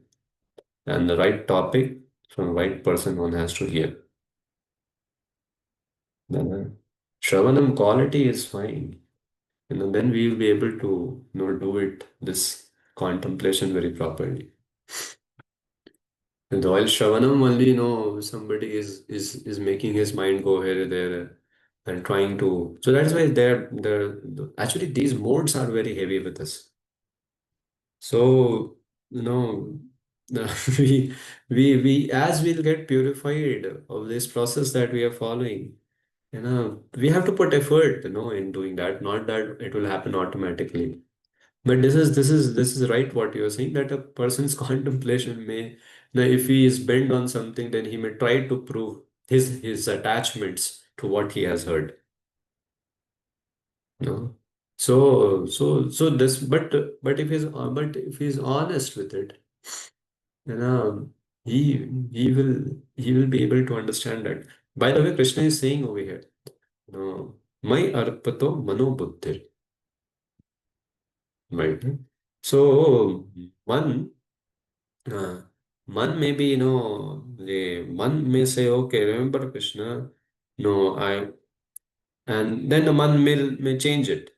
and the right topic from the right person one has to hear. Then Shravanam quality is fine. Then we will be able to do it, this contemplation very properly. And while Shravanam only, somebody is making his mind go here, there, and trying to. So that's why actually these modes are very heavy with us. So, we we as we'll get purified of this process that we are following, we have to put effort, in doing that. Not that it will happen automatically. But this is right what you're saying, that a person's contemplation may, if he is bent on something, then he may try to prove his attachments to what he has heard. No. So this, but if he's honest with it, he will be able to understand that. By the way, Krishna is saying over here, Mai arpato mano buddhir. Right. So one uh, one may be, the one may say, okay, remember Krishna. No, and then the one may change it.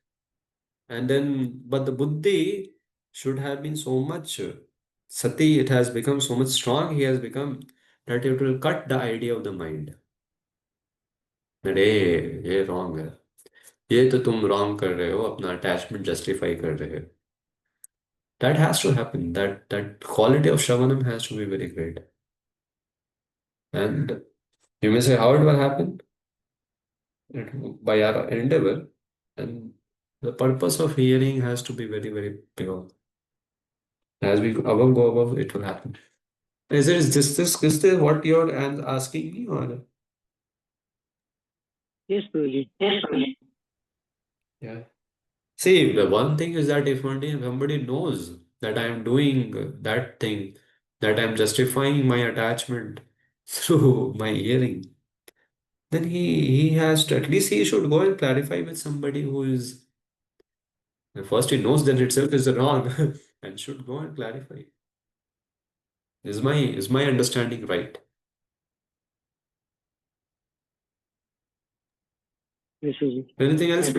And then, but the buddhi should have been so much sati, it has become so much strong, he has become, that it will cut the idea of the mind. That, ये wrong है. ये तो तुम wrong कर रहे हो, अपना attachment justify कर रहे हो. That has to happen. That quality of Shravanam has to be very great. And you may say, how it will happen? By our endeavor. And the purpose of hearing has to be very, very pure. As we go above, it will happen. Is this what you're asking me, or?
Yes, Prabhuji.
Yeah. See, the one thing is that if somebody knows that I am doing that thing, that I am justifying my attachment through my hearing, then he has to, at least he should go and clarify with somebody who is, first he knows that itself is wrong and should go and clarify. Is my understanding right?
Yes, Prabhuji.
Anything else?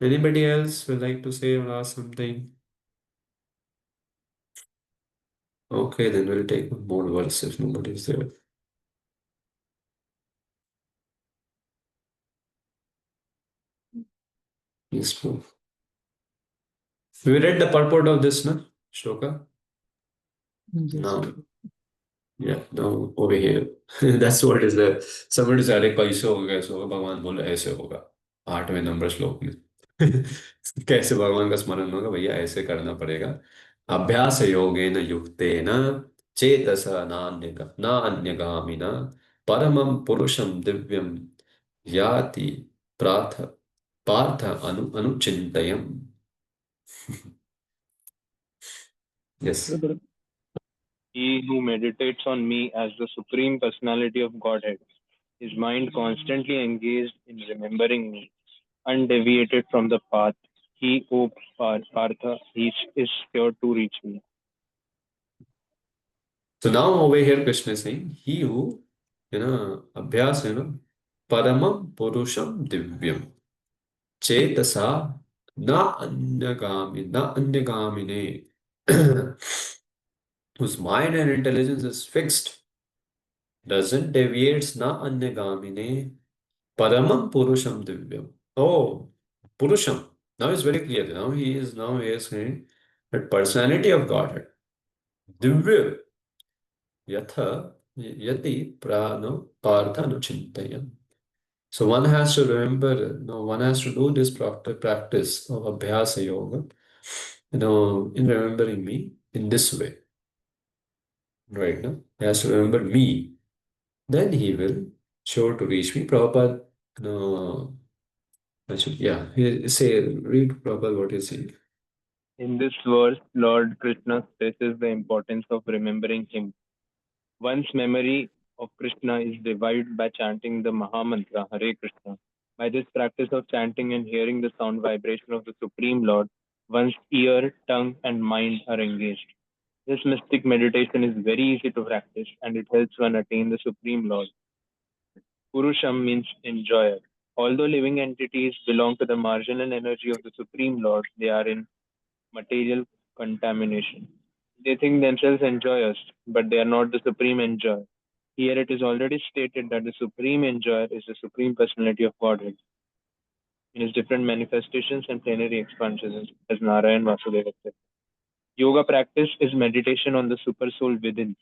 Anybody else would like to say or ask something? Okay, then we'll take one more verse if nobody is there. Yes, move. We read the purport of this, no? Shloka? No. Yeah, no, over here. That's what is there. Somebody say, अरे कैसे होगा ऐसे होगा भगवान बोले ऐसे होगा 8वें number श्लोक में कैसे भगवान का स्मरण होगा भैया ऐसे करना पड़ेगा अभ्यास योगेन युक्तेन चेतसा नान्यगामिना परमं पुरुषं दिव्यं याति Partha Partha अनुचिन्तयम् yes.
He who meditates on me as the Supreme Personality of Godhead, his mind constantly engaged in remembering me, undeviated from the path. He, O Partha, is sure to reach me.
So now over here Krishna is saying, he who, abhyas, paramam purusham divyam, chetasa na anyagamine, whose mind and intelligence is fixed, doesn't deviates na anyagamine, paramam purusham divyam. Oh, purusham. Now it's very clear. Now he is saying that personality of Godhead, divya, yatha, yati prano partha nuchintayam. So one has to remember, one has to do this practice of abhyasa yoga, in remembering me in this way, right? No? He has to remember me. Then he will sure to reach me. Prabhupada, read Prabhupada what he's saying.
In this verse, Lord Krishna stresses the importance of remembering him. One's memory of Krishna is revived by chanting the Mahamantra, Hare Krishna. By this practice of chanting and hearing the sound vibration of the Supreme Lord, one's ear, tongue, and mind are engaged. This mystic meditation is very easy to practice and it helps one attain the Supreme Lord. Purusham means enjoyer. Although living entities belong to the marginal energy of the Supreme Lord, they are in material contamination. They think themselves enjoyers, but they are not the supreme enjoyer. Here it is already stated that the supreme enjoyer is the supreme personality of Godhead in his different manifestations and plenary expansions as Narayan, Vasudeva, etc. Yoga practice is meditation on the super soul within.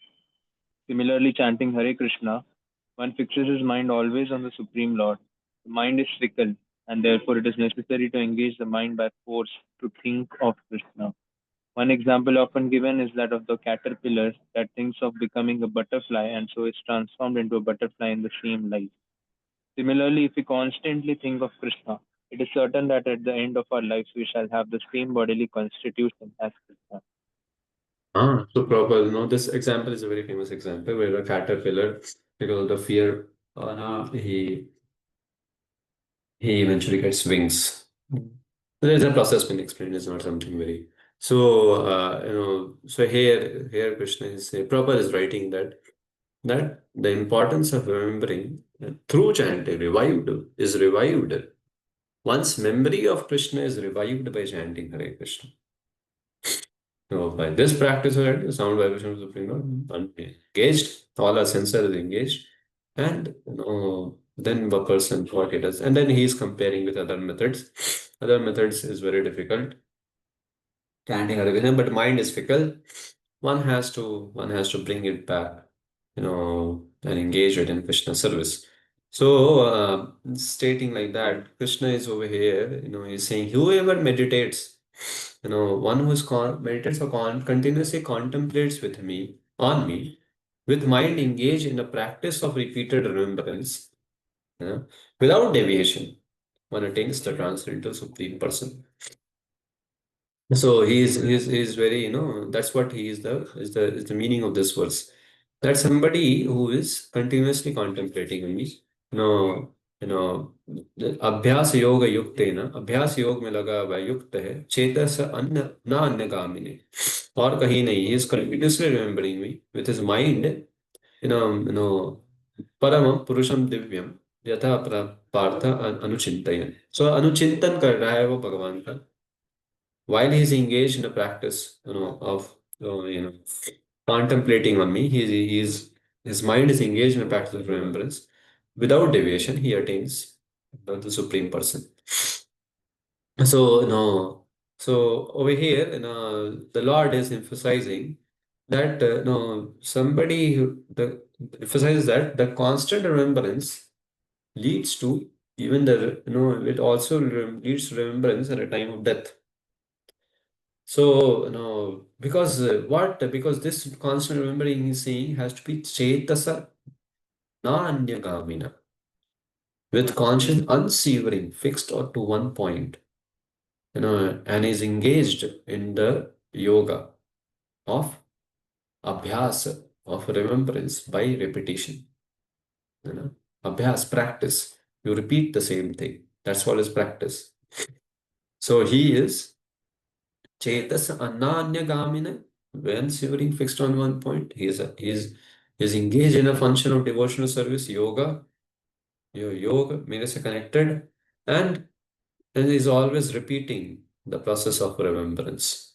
Similarly, chanting Hare Krishna, one fixes his mind always on the Supreme Lord. The mind is fickle, and therefore it is necessary to engage the mind by force to think of Krishna. One example often given is that of the caterpillar that thinks of becoming a butterfly and so is transformed into a butterfly in the same life. Similarly, if we constantly think of Krishna, it is certain that at the end of our lives we shall have the same bodily constitution as Krishna.
So Prabhupada, this example is a very famous example where a caterpillar, because of the fear, he eventually gets wings. There's a process been explained. It's not something very. So so here Krishna is Prabhupada is writing that the importance of remembering through chanting is revived. One's memory of Krishna is revived by chanting Hare Krishna. So by this practice, already, the sound vibration of the Supreme Lord engaged, all our senses engaged, and then the person what he does, and then he is comparing with other methods. Other methods is very difficult. Chanting Hare but mind is fickle. One has to bring it back, and engage it in Krishna service. So, stating like that, Krishna is over here, he's saying, whoever meditates, one who meditates or continuously contemplates on me, with mind engaged in a practice of repeated remembrance, without deviation, one attains the transcendental supreme person. So he is very, that's what he is the meaning of this verse. That somebody who is continuously contemplating on me, you know अभ्यास योग युक्त है ना, अभ्यास योग में लगा हुआ युक्त है, चेतस अन्य ना अन्य गामिने, और कहीं नहीं, he is continuously remembering me with his mind, परम पुरुषम दिव्यम यथा पार्थ अनुचिंतयन. सो अनुचिंतन कर रहा है वो भगवान का, while he's engaged in a practice, of contemplating on me. His mind is engaged in a practice of remembrance. Without deviation, he attains the supreme person. So, so over here, the Lord is emphasizing that, somebody emphasizes that the constant remembrance leads to, even it also leads to remembrance at a time of death. So, because this constant remembering he's saying has to be chetasa na anyagamina, with conscience unsevering, fixed or to one point, and is engaged in the yoga of abhyas, of remembrance by repetition. Abhyas, practice. You repeat the same thing. That's what is practice. So he is Chetas Ananyagamina, when severing fixed on one point, he is engaged in a function of devotional service, yoga. Yoga means connected, and is always repeating the process of remembrance,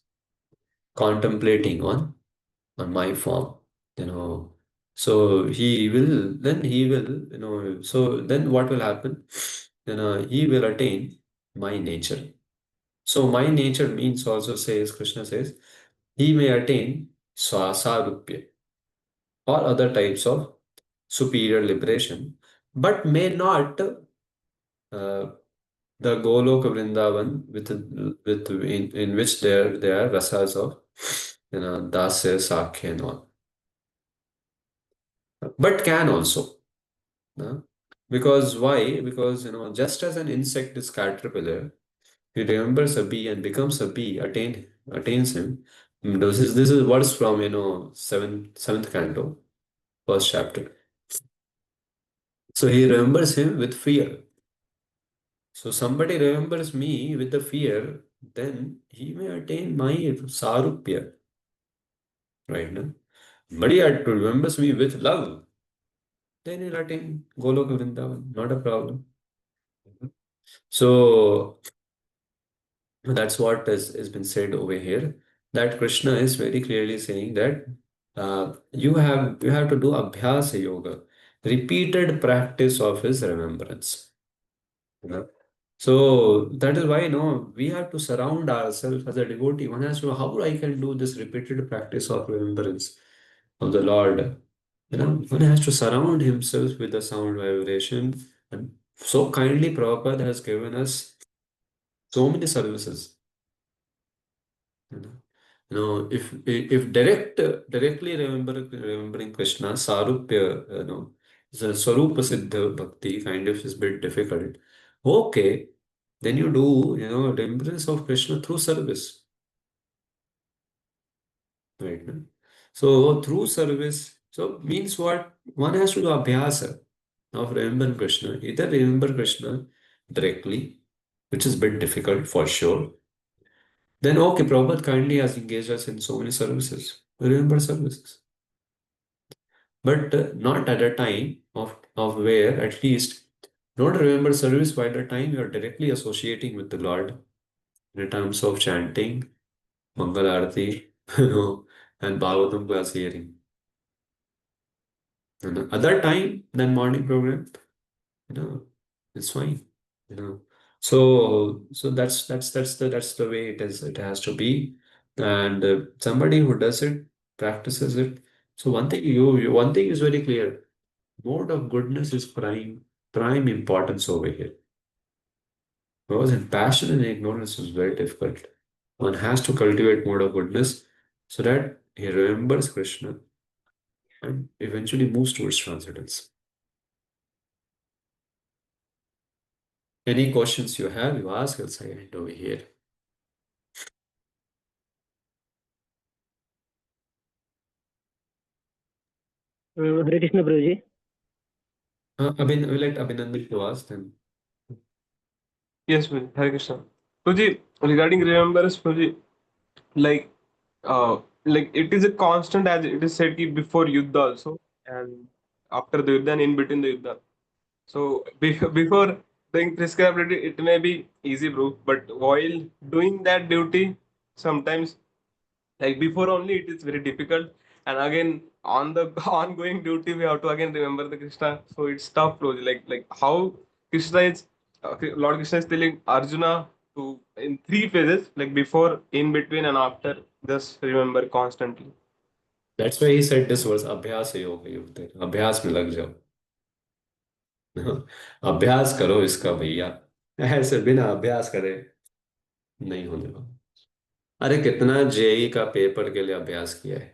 contemplating on my form. So so then what will happen? He will attain my nature. So my nature means, also says, Krishna says, he may attain sarupya or other types of superior liberation, but may not the Goloka Vrindavan, in which there are rasas of Dasya, Sakhya and all. But can also. Because why? Because just as an insect is caterpillar, he remembers a bee and becomes a bee, attains him. This is words from seventh canto, first chapter. So he remembers him with fear. So somebody remembers me with the fear, then he may attain my sarupya, right now. But he remembers me with love, then he'll attain Goloka Vrindavan, not a problem. So that's what has been said over here. That Krishna is very clearly saying that you have to do abhyasa yoga, repeated practice of his remembrance. So that is why we have to surround ourselves as a devotee. One has to know how I can do this repeated practice of remembrance of the Lord. One has to surround himself with the sound vibration. And so kindly Prabhupada has given us so many services. If directly remembering Krishna, Sarupya, the Swarupa Siddha Bhakti kind of is a bit difficult. Okay, then you do, remembrance of Krishna through service. Right? No? So through service, so means what? One has to do abhyasa of remembering Krishna. Either remember Krishna directly, which is a bit difficult for sure. Then okay, Prabhupada kindly has engaged us in so many services. Remember services. But not at a time of where at least don't remember service by the time you are directly associating with the Lord in terms of chanting, Mangal Arati, and Bhagavatam class hearing. And other time than morning program, it's fine. So that's the way it is. It has to be, and somebody who does it practices it. So one thing is very clear. Mode of goodness is prime importance over here. Because in passion and ignorance is very difficult. One has to cultivate mode of goodness so that he remembers Krishna and eventually moves towards transcendence. Any questions you have, you ask, else I end over here.
Hare Krishna, Prabhuji.
I would like Abhinandan to ask them.
Yes, Prabhuji. Hare Krishna. Prabhuji, regarding remembrance, Prabhuji, like like it is a constant as it is said ki before Yuddha also and after the Yuddha and in between the Yuddha. So before doing prescribed duty, it may be easy, bro. But while doing that duty, sometimes like before only it is very difficult. And again on the ongoing duty, we have to again remember the Krishna. So it's tough, bro. Like how Krishna is, Lord Krishna is telling Arjuna to in three phases, like before, in between, and after. Just remember constantly.
That's why he said this was अभ्यास योग युक्त अभ्यास में लग जाओ अभ्यास करो इसका भैया ऐसे बिना अभ्यास करे नहीं होने वाला अरे कितना जेई का पेपर के लिए अभ्यास किया है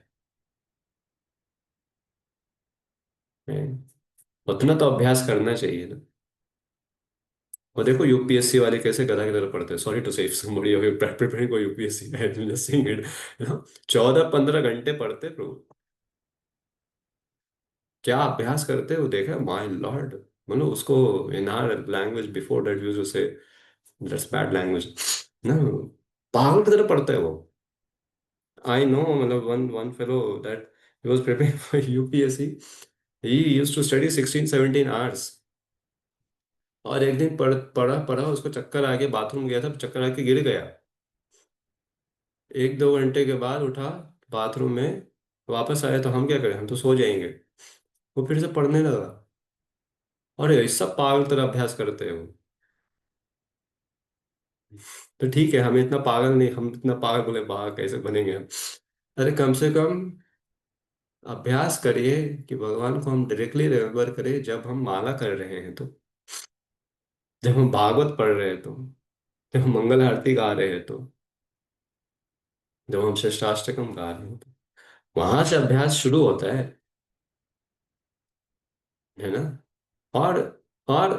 उतना तो अभ्यास करना चाहिए ना और देखो यूपीएससी वाले कैसे गधा की तरह पढ़ते हैं सॉरी टू से somebody of you preparing for UPSC I am just saying it 14-15 घंटे पढ़ते प्रो क्या अभ्यास करते हो देखा माय लॉर्ड मतलब उसको in our language before that used to say that's bad language ना पागल की तरह पढ़ता है वो आई नो मतलब one fellow that he was preparing for UPSC he used to study 16-17 hours और एक दिन पढ़ा पढ़ा उसको चक्कर आ गया बाथरूम गया था चक्कर आके गिर गया 1-2 घंटे के बाद उठा बाथरूम में वापस आया तो हम क्या करें हम तो सो जाएंगे वो फिर से पढ़ने लगा और ये सब पागल तरह अभ्यास करते हैं वो तो ठीक है हमें इतना पागल नहीं हम इतना पागल बोले बाघ कैसे बनेंगे हम अरे कम से कम अभ्यास करिए कि भगवान को हम डायरेक्टली रिमेम्बर करें जब हम माला कर रहे हैं तो जब हम भागवत पढ़ रहे हैं तो जब हम मंगल आरती गा रहे हैं तो जब हम षष्ठाष्टकम गा रहे हैं तो वहां से अभ्यास शुरू होता है ना और और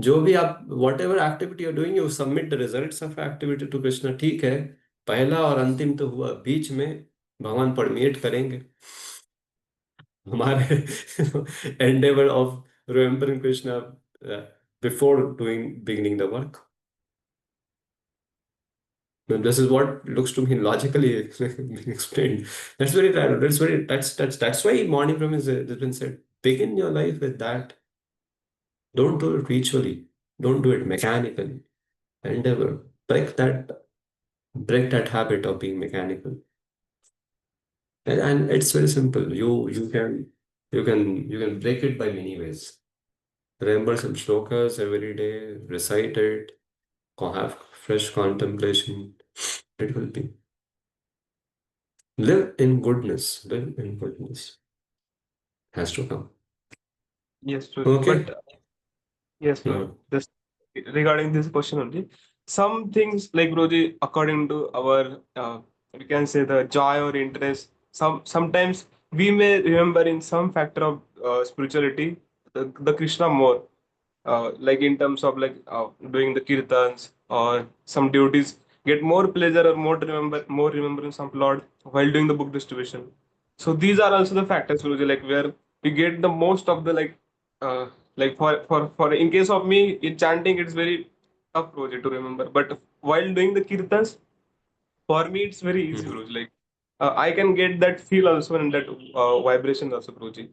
जो भी आप whatever activity are doing you submit the results of activity to Krishna ठीक है पहला और अंतिम तो हुआ बीच में भगवान परमिट करेंगे हमारे endeavor of remembering Krishna before doing beginning the work. And this is what looks to me logically being explained. That's very rare. That's why morning from is has been said. Begin your life with that. Don't do it ritually. Don't do it mechanically. Endeavor. Break that habit of being mechanical. And it's very simple. You can break it by many ways. Remember some shlokas every day, recite it, have fresh contemplation. It will be. Live in goodness. Live in goodness. Has to come.
Yes, Prabhuji.
Okay.
But yes, bro.
Uh,
Just regarding this question only, some things like Broji, according to our, we can say the joy or interest. Sometimes we may remember in some factor of spirituality the Krishna more, like in terms of like doing the kirtans or some duties, get more pleasure or more remembrance of Lord while doing the book distribution. So these are also the factors, Broji, like where we get the most of the uh, like for in case of me in chanting it's very tough project to remember, but while doing the kirtans for me it's very easy,
mhm.
Broji. Like I can get that feel also and that vibration also, Broji,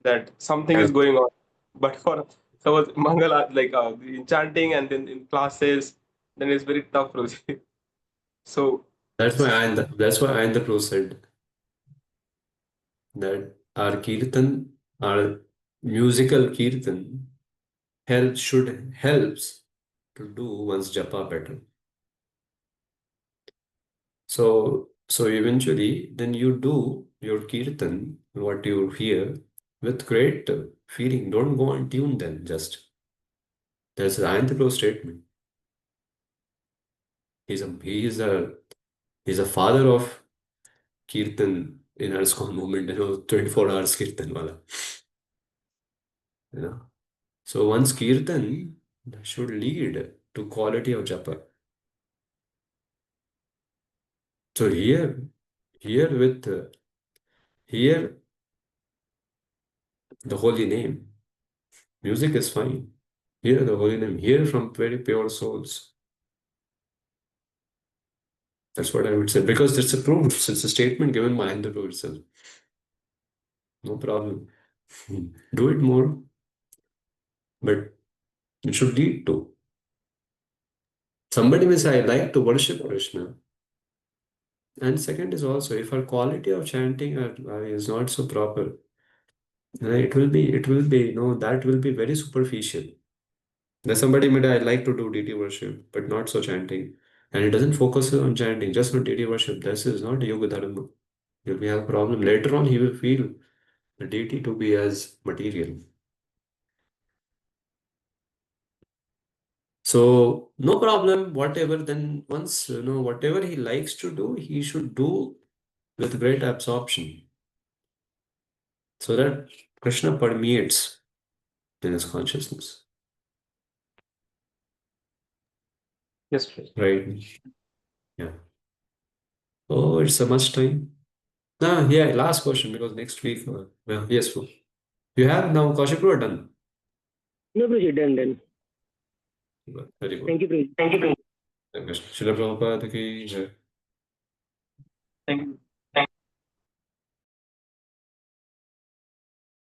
that something is
Yeah,
going on. But for suppose mangala like in chanting and then in classes, then it's very tough, Broji. So
that's why Pro said that our kirtan, our musical kirtan, helps to do one's japa better. So eventually, then you do your kirtan, what you hear, with great feeling. Don't go on tune then, just. There's an Ayantapro statement. He's a he is a he's a father of kirtan in our ISKCON movement, 24 hours kirtan wala. So one's kirtan should lead to quality of japa. So here with here the holy name, music is fine. Hear the holy name, hear from very pure souls. That's what I would say, because it's a proof, it's a statement given by Hindu itself. No problem. Do it more, but it should lead to. Somebody may say, I like to worship Krishna. And second is also, if our quality of chanting is not so proper, then it will be, that will be very superficial. There's somebody may say, I like to do deity worship, but not so chanting. And it doesn't focus on chanting, just on deity worship. This is not yoga dharma. You'll have a problem. Later on, he will feel the deity to be as material. So, no problem, whatever, then once, whatever he likes to do, he should do with great absorption. So that Krishna permeates in his consciousness.
Yes, please.
Right? Yeah. Oh, it's a much time. Yeah, last question, because next week, yes, you have now Kaushik or done?
No, Prabhuji, done.
Very good.
Thank you, Prabhuji.
Thank you. Srila Prabhupada ki jai.
Thank you.